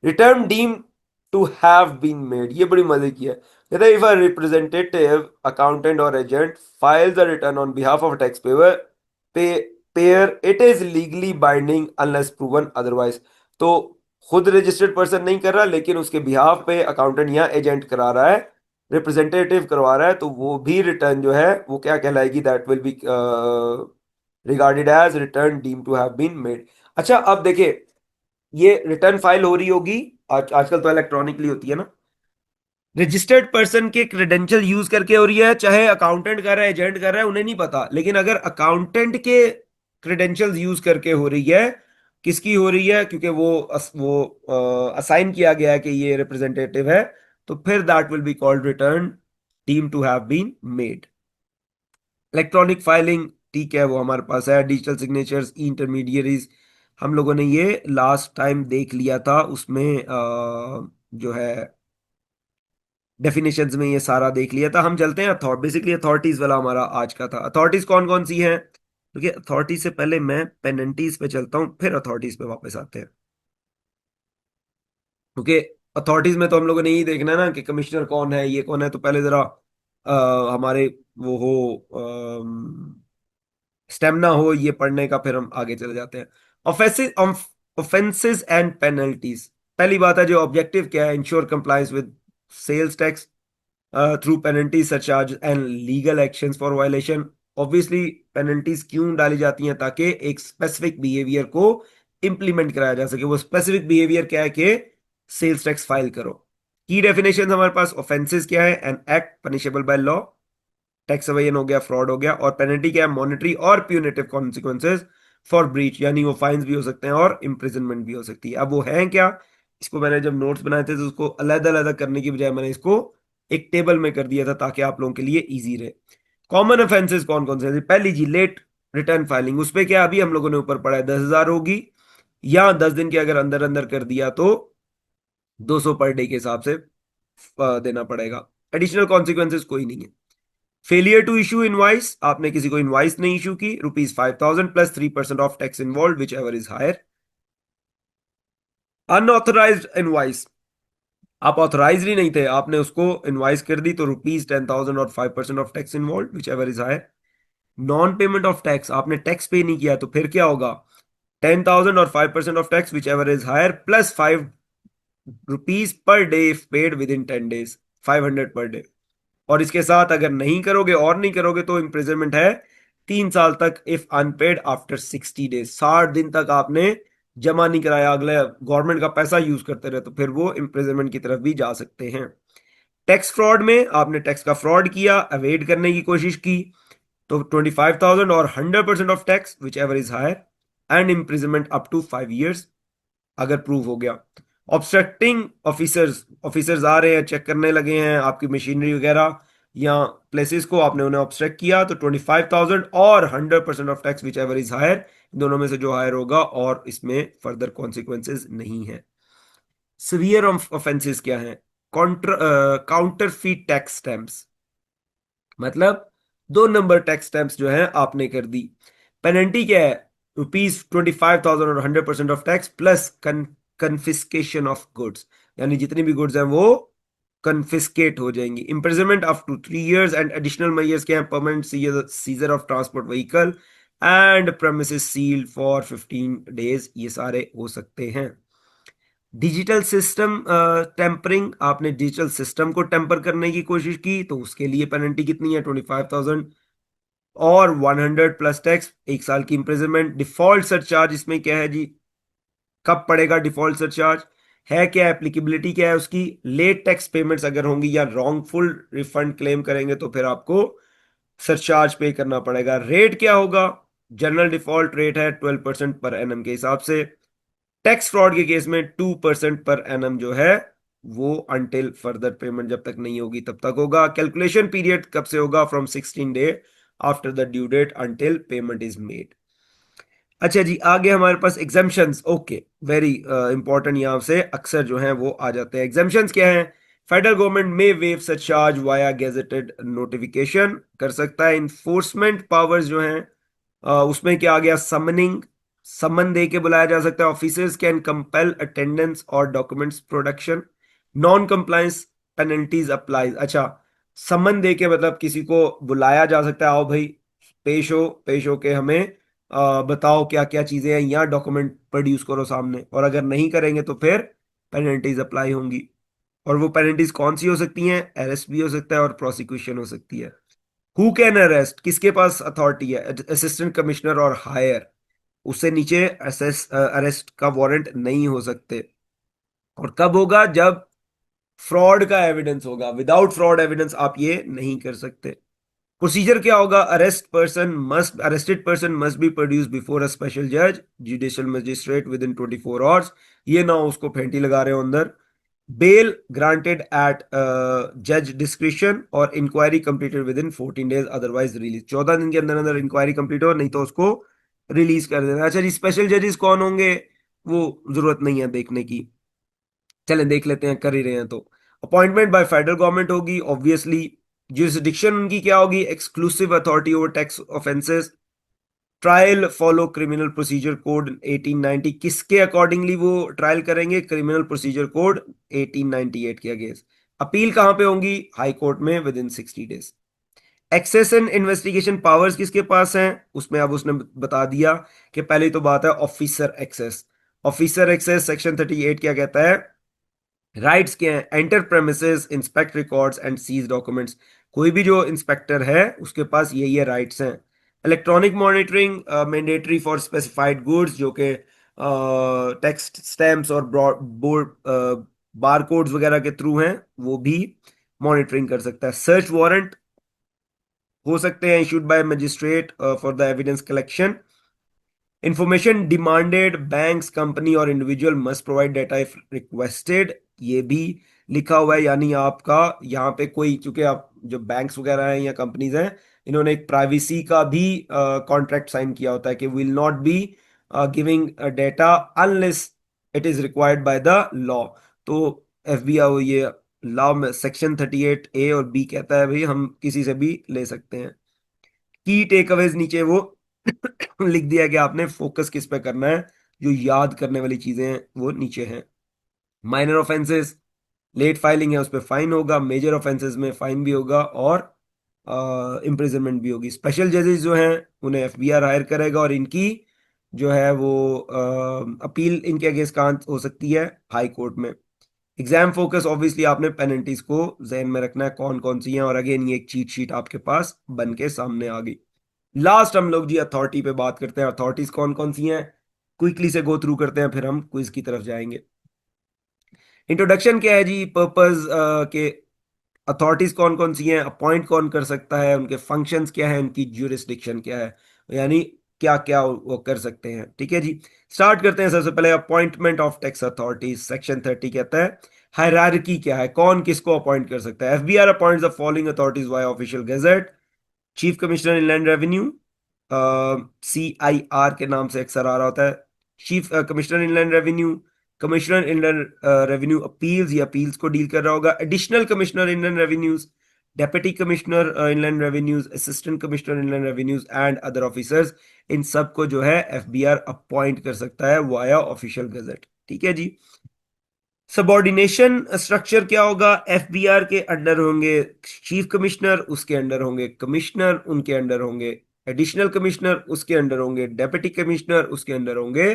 Return deem to have been made, ये बड़ी मजे की है। कहता है इफ अ रिप्रेजेंटेटिव अकाउंटेंट और agent files a return on behalf of tax payer it is legally binding unless proven otherwise. तो खुद रजिस्टर्ड पर्सन नहीं कर रहा, लेकिन उसके बिहाफ पे अकाउंटेंट या एजेंट करा रहा है, रिप्रेजेंटेटिव करवा रहा है, तो वो भी रिटर्न जो है वो क्या कहलाएगी? That will be regarded as return deem to have been made. अच्छा, अब देखिए, ये रिटर्न फाइल हो रही होगी, आजकल तो इलेक्ट्रॉनिकली होती है ना, रजिस्टर्ड पर्सन के क्रेडेंशियल यूज करके हो रही है, चाहे अकाउंटेंट कर रहा है, एजेंट कर रहा है, उन्हें नहीं पता। लेकिन अगर अकाउंटेंट के क्रेडेंशियल्स यूज करके हो रही है, किसकी हो रही है? क्योंकि वो असाइन किया गया है कि ये रिप्रेजेंटेटिव है, तो फिर that will be called return deem to have been made. Electronic filing, ठीक है, वो हमारे पास है। डिजिटल सिग्नेचर्स, इंटरमीडियरीज, हम लोगों ने ये लास्ट टाइम देख लिया था, उसमें जो है डेफिनेशंस में ये सारा देख लिया था। हम चलते हैं बेसिकली अथॉरिटीज वाला हमारा आज का था। अथॉरिटीज कौन कौन सी हैं? क्योंकि अथॉरिटीज से पहले मैं पेनल्टीज पे चलता हूं, फिर अथॉरिटीज पे वापस आते हैं। क्योंकि अथॉरिटीज में तो हम लोगों ने यही देखना है ना कि कमिश्नर कौन है, ये कौन है, तो पहले जरा हमारे वो हो स्टेमिना हो ये पढ़ने का, फिर हम आगे चले जाते हैं। Offences, offences and penalties. पहली बात है जो ऑब्जेक्टिव क्या है? Ensure compliance with sales tax through penalty surcharge and legal actions for violation. Obviously penalties क्यों डाली जाती हैं? ताकि एक स्पेसिफिक बिहेवियर को इंप्लीमेंट कराया जा सके। वो स्पेसिफिक बिहेवियर क्या है? कि सेल्स टैक्स फाइल करो। की डेफिनेशन हमारे पास, ऑफेंसेस क्या है? An act punishable by law, tax evasion हो गया, फ्रॉड हो गया, और पेनल्टी क्या है? मॉनेटरी और प्यूनेटिव कॉन्सिक्वेंसेज फॉर ब्रीच, यानी वो फाइन्स भी हो सकते हैं और इंप्रिजनमेंट भी हो सकती है। अब वो है क्या? इसको मैंने जब नोट्स बनाए थे तो उसको अलग अलग करने की बजाय मैंने इसको एक टेबल में कर दिया था ताकि आप लोगों के लिए इजी रहे। कॉमन ऑफेंसेस कौन कौन से? पहली जी, लेट रिटर्न फाइलिंग। उस पर क्या अभी हम लोगों ने ऊपर पढ़ा है, 10,000 होगी, या 10 दिन के अगर अंदर अंदर कर दिया तो 200 पर डे के हिसाब से देना पड़ेगा। एडिशनल कॉन्सिक्वेंसेस कोई नहीं है। फेलियर टू इशू इनवाइस, आपने किसी को इनवाइस नहीं इशू की, ₹5,000 plus 3% of tax involve whichever is higher. Unauthorised invoice, आप ऑथराइज ही नहीं थे, आपने उसको इनवाइस कर दी, तो ₹10,000 और 5% of tax involve whichever is higher. Non payment of tax, आपने टैक्स पे नहीं किया, तो फिर क्या होगा? 10,000 और 5% of tax whichever is higher, plus ₹5 per day if paid within 10 days, 500 per day. और इसके साथ अगर नहीं करोगे और नहीं करोगे तो इम्प्रिजनमेंट है 3 साल तक, इफ अनपेड आफ्टर 60 डेज। 60 दिन तक आपने जमा नहीं कराया, अगले गवर्नमेंट का पैसा यूज करते रहे, तो फिर वो इम्प्रिजनमेंट की तरफ भी जा सकते हैं। टैक्स फ्रॉड में आपने टैक्स का फ्रॉड किया, अवेड करने की कोशिश की, तो 25,000 और 100% of tax whichever is higher, and imprisonment up to 5 years अगर प्रूव हो गया। ऑब्स्ट्रक्टिंग ऑफिसर्स, ऑफिसर्स आ रहे हैं, चेक करने लगे हैं आपकी मशीनरी वगैरह, या प्लेसेस को आपने उन्हें ऑब्स्ट्रैक्ट किया तो 25,000 और 100% of tax whichever is higher, दोनों में से जो हायर होगा, और इसमें फर्दर कॉन्सिक्वेंसेज नहीं है। सिवियर ऑफेंसेस क्या है? काउंटरफीट टैक्स स्टैम्प्स, मतलब 2 नंबर टैक्स स्टैम्प्स जो है आपने कर दी। पेनल्टी क्या है? ₹25,000 और 100% of tax plus confiscation of goods, यानी जितनी भी गुड्स हैं वो कन्फिस्केट हो जाएंगी। Imprisonment up to 3 years and additional measures क्या है? Permanent seizure of transport vehicle and premises sealed for 15 days, ये सारे हो सकते हैं। डिजिटल सिस्टम टेम्परिंग, आपने डिजिटल सिस्टम को टेम्पर करने की कोशिश की तो उसके लिए पेनल्टी कितनी है? 25,000 और 100 प्लस टैक्स, 1 साल की इंप्रिजनमेंट। डिफॉल्ट सरचार्ज इसमें क्या है जी? कब पड़ेगा डिफॉल्ट सरचार्ज? है क्या? एप्लीकेबिलिटी क्या है उसकी? लेट टैक्स पेमेंट्स अगर होंगी या रॉन्गफुल रिफंड क्लेम करेंगे तो फिर आपको सरचार्ज पे करना पड़ेगा। रेट क्या होगा? जनरल डिफॉल्ट रेट है 12% पर एनम के हिसाब से। टैक्स फ्रॉड के केस में 2% पर एनम जो है वो अनटिल फर्दर पेमेंट जब तक नहीं होगी तब तक होगा। कैलकुलेशन पीरियड कब से होगा? From 16 day after the due date until payment is made. अच्छा जी, आगे हमारे पास एग्जाम्पशंस। ओके, वेरी इंपॉर्टेंट, यहां से अक्सर जो है वो आ जाते हैं। एग्जाम्पशंस क्या है? फेडरल गवर्नमेंट में wave surcharge via gazetted notification कर सकता है। इन्फोर्समेंट पावर्स जो हैं उसमें क्या आ गया? समनिंग, समन दे के बुलाया जा सकता है। ऑफिसर्स कैन कंपेल अटेंडेंस और documents production. Non compliance penalties applies. अच्छा, समन दे के मतलब किसी को बुलाया जा सकता है, आओ भाई पेश हो के हमें बताओ क्या क्या चीजें हैं, या डॉक्यूमेंट प्रोड्यूस करो सामने, और अगर नहीं करेंगे तो फिर पेनल्टीज अप्लाई होंगी। और वो पेनल्टीज कौन सी हो सकती हैं? अरेस्ट भी हो सकता है और प्रोसिक्यूशन हो सकती है। हु कैन अरेस्ट, किसके पास अथॉरिटी है? असिस्टेंट कमिश्नर और हायर, उससे नीचे अरेस्ट का वारंट नहीं हो सकते। और कब होगा? जब फ्रॉड का एविडेंस होगा। विदाउट फ्रॉड एविडेंस आप ये नहीं कर सकते। प्रोसीजर क्या होगा? Arrested person must be produce before a special जज judicial magistrate within 24 hours। ये ना उसको फेंटी लगा रहे हो अंदर। बेल ग्रांटेड एट जज डिस्क्रिशन और inquiry completed within 14 days, otherwise release. 14 दिन के अंदर अंदर इंक्वायरी कंप्लीट हो, नहीं तो उसको रिलीज कर देना। अच्छा जी, स्पेशल जजेस कौन होंगे? वो जरूरत नहीं है देखने की, चलें देख लेते हैं, कर ही रहे हैं तो। अपॉइंटमेंट बाय फेडरल गवर्नमेंट होगी ऑब्वियसली। जुरिसडिक्शन उनकी क्या होगी? Exclusive authority over tax offences. Trial follow criminal procedure code 1890, किसके अकॉर्डिंगली वो ट्रायल करेंगे? क्रिमिनल प्रोसीजर कोड 1898 के अगेंस्ट। अपील कहां पे होंगी? हाई कोर्ट में within 60 days। Access and investigation powers किसके पास हैं? उसमें अब उसने बता दिया कि पहली तो बात है officer access. Officer access section 38 क्या कहता है? राइट्स क्या है? Enter premises, inspect records and seize documents. कोई भी जो इंस्पेक्टर है उसके पास ये राइट्स हैं। Electronic monitoring mandatory for specified goods, जो कि टेक्स्ट स्टैम्प्स और बोर्ड बार कोड्स वगैरह के थ्रू हैं, वो भी मॉनिटरिंग कर सकता है। सर्च वारंट हो सकते हैं issued by magistrate for the evidence collection. Information demanded, banks, company और individual must provide data if requested, ये भी लिखा हुआ है। यानी आपका यहाँ पे कोई, चूंकि आप जो बैंक्स वगैरह हैं या कंपनीज हैं, इन्होंने एक प्राइवेसी का भी कॉन्ट्रैक्ट साइन किया होता है कि will not be giving data unless it is required by the law. तो एफबीआई ये लॉ में सेक्शन 38A और B कहता है भाई हम किसी से भी ले सकते हैं। की टेक अवेज नीचे वो लिख दिया कि आपने फोकस किस पे करना है, जो याद करने वाली चीजें हैं वो नीचे हैं। माइनर ऑफेंसेस, लेट फाइलिंग है उस पर फाइन होगा। मेजर ऑफेंसेस में फाइन भी होगा और इम्प्रिजनमेंट भी होगी। स्पेशल जजेस जो हैं उन्हें एफबीआर हायर करेगा और इनकी जो है वो अपील इनके अगेंस्ट कहाँ हो सकती है? हाई कोर्ट में। एग्जाम फोकस ऑब्वियसली आपने पेनल्टीज को जहन में रखना है कौन कौन सी हैं, और अगेन ये एक चीट शीट आपके पास बन के सामने आ गई। लास्ट हम लोग जी अथॉरिटी पे बात करते हैं। अथॉरिटीज कौन कौन सी हैं क्विकली से गो थ्रू करते हैं, फिर हम क्विज की तरफ जाएंगे। इंट्रोडक्शन क्या है जी? पर्पस के अथॉरिटीज कौन कौन सी हैं, अपॉइंट कौन कर सकता है, उनके फंक्शंस क्या है, उनकी ज्यूरिसडिक्शन क्या है, यानी क्या क्या वो कर सकते हैं। ठीक है जी, स्टार्ट करते हैं। सबसे पहले appointment of tax authorities. Section 30 कहता है हायरार्की क्या है, कौन किसको अपॉइंट कर सकता है। FBR appoints the following authorities via official gazette. Chief commissioner inland revenue, CIR के नाम से अक्सर आ रहा होता है। Chief commissioner inland revenue, commissioner inland revenue appeals, या अपील्स को डील कर रहा होगा। Additional commissioner inland revenues, deputy commissioner inland revenues, assistant commissioner inland revenues and other officers, इन सब को जो है एफबीआर अपॉइंट कर सकता है वाया ऑफिशियल गजट। ठीक है जी। सबॉर्डिनेशन स्ट्रक्चर क्या होगा, एफबीआर के अंडर होंगे चीफ कमिश्नर, उसके अंडर होंगे कमिश्नर, उनके अंडर होंगे एडिशनल कमिश्नर, उसके अंडर होंगे डेप्यूटी कमिश्नर, उसके अंडर होंगे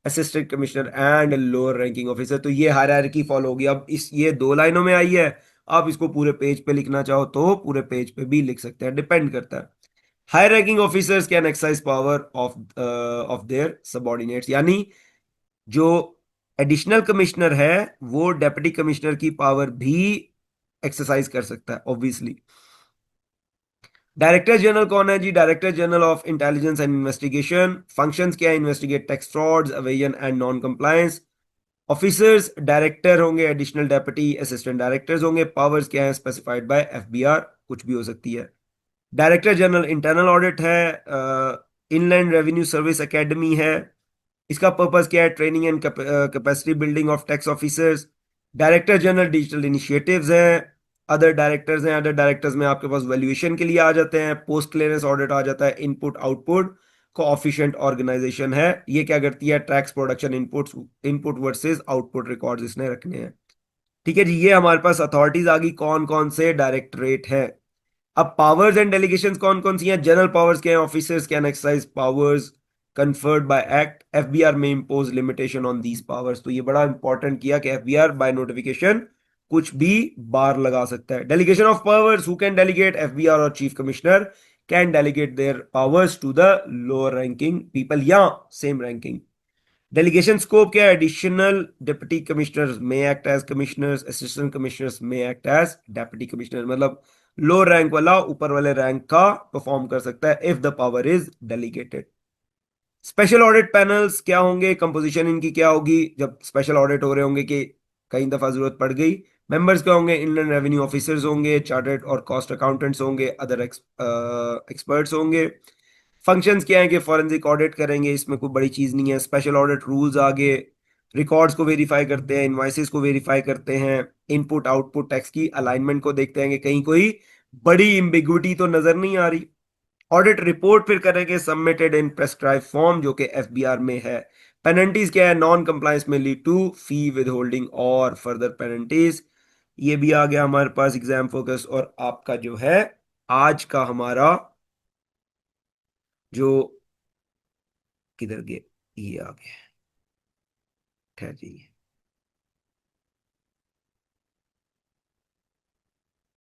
assistant commissioner and lower ranking officer. तो ये हायरार्की फॉलो होगी। अब इस ये 2 लाइनों में आई है, आप इसको पूरे पेज पे लिखना चाहो तो पूरे पेज पे भी लिख सकते हैं, डिपेंड करता है। High ranking officers can exercise power of their subordinates, यानी जो एडिशनल कमिश्नर है वो डेप्यूटी कमिश्नर की पावर भी एक्सरसाइज कर सकता है ऑब्वियसली। डायरेक्टर जनरल कौन है जी, director general of intelligence and investigation. Functions क्या है, investigate tax frauds, evasion and non compliance. Officers director होंगे, एडिशनल डेप्यूटी, असिस्टेंट डायरेक्टर्स होंगे। पावर्स क्या है, स्पेसिफाइड बाय एफबीआर, कुछ भी हो सकती है। डायरेक्टर जनरल इंटरनल ऑडिट है। इनलैंड रेवेन्यू सर्विस एकेडमी है, इसका पर्पस क्या है, training and capacity building of tax officers. Director general digital initiatives हैं। अदर डायरेक्टर्स हैं, अदर डायरेक्टर्स में आपके पास वैल्यूएशन के लिए आ जाते हैं, पोस्ट क्लियरेंस ऑडिट आ जाता है, इनपुट आउटपुट कोऑफिशिएंट ऑर्गेनाइजेशन है, ये क्या करती है, tax production inputs, input versus output records इसने रखने हैं। ठीक है जी। ये हमारे पास अथॉरिटीज आ गई, कौन कौन से डायरेक्टरेट है। अब पावर्स एंड डेलीगेशंस कौन कौन सी हैं, जनरल पावर्स क्या है, officers can exercise powers conferred by act, FBR में impose limitation on these powers। तो ये बड़ा इंपॉर्टेंट किया कि एफबीआर बाय नोटिफिकेशन कुछ भी बार लगा सकता है। Delegation of powers, who can delegate, FBR और chief commissioner can delegate their powers to the lower ranking people या सेम रैंकिंग। डेलीगेशन स्कोप क्या है, additional deputy commissioners may act as commissioners, assistant commissioners may act as deputy commissioner, मतलब low rank वाला ऊपर वाले rank का perform कर सकता है if the power is delegated. Special audit panels क्या होंगे, कंपोजिशन इनकी क्या होगी जब स्पेशल ऑडिट हो रहे होंगे कि कई दफा जरूरत पड़ गई। मेंबर्स क्या होंगे, इनलैंड रेवेन्यू ऑफिसर्स होंगे, चार्टर्ड और कॉस्ट अकाउंटेंट्स होंगे, अदर एक्सपर्ट्स होंगे। फंक्शंस क्या है कि फॉरेंसिक ऑडिट करेंगे, इसमें कोई बड़ी चीज नहीं है। स्पेशल ऑडिट रूल्स आगे, रिकॉर्ड्स को वेरीफाई करते हैं, इनवॉइसेस को वेरीफाई करते हैं, इनपुट आउटपुट टैक्स की अलाइनमेंट को देखते हैं कि कहीं कोई बड़ी इम्बिग्विटी तो नजर नहीं आ रही। ऑडिट रिपोर्ट फिर करेंगे सबमिटेड इन प्रेस्क्राइब फॉर्म जो कि एफबीआर में है। पेनल्टीज क्या है, नॉन कंप्लायंस में lead to fee withholding और फर्दर पेनल्टीज। ये भी आ गया हमारे पास एग्जाम फोकस। और आपका जो है आज का हमारा जो किधर गए, ये आ गया, ठहर जाइए।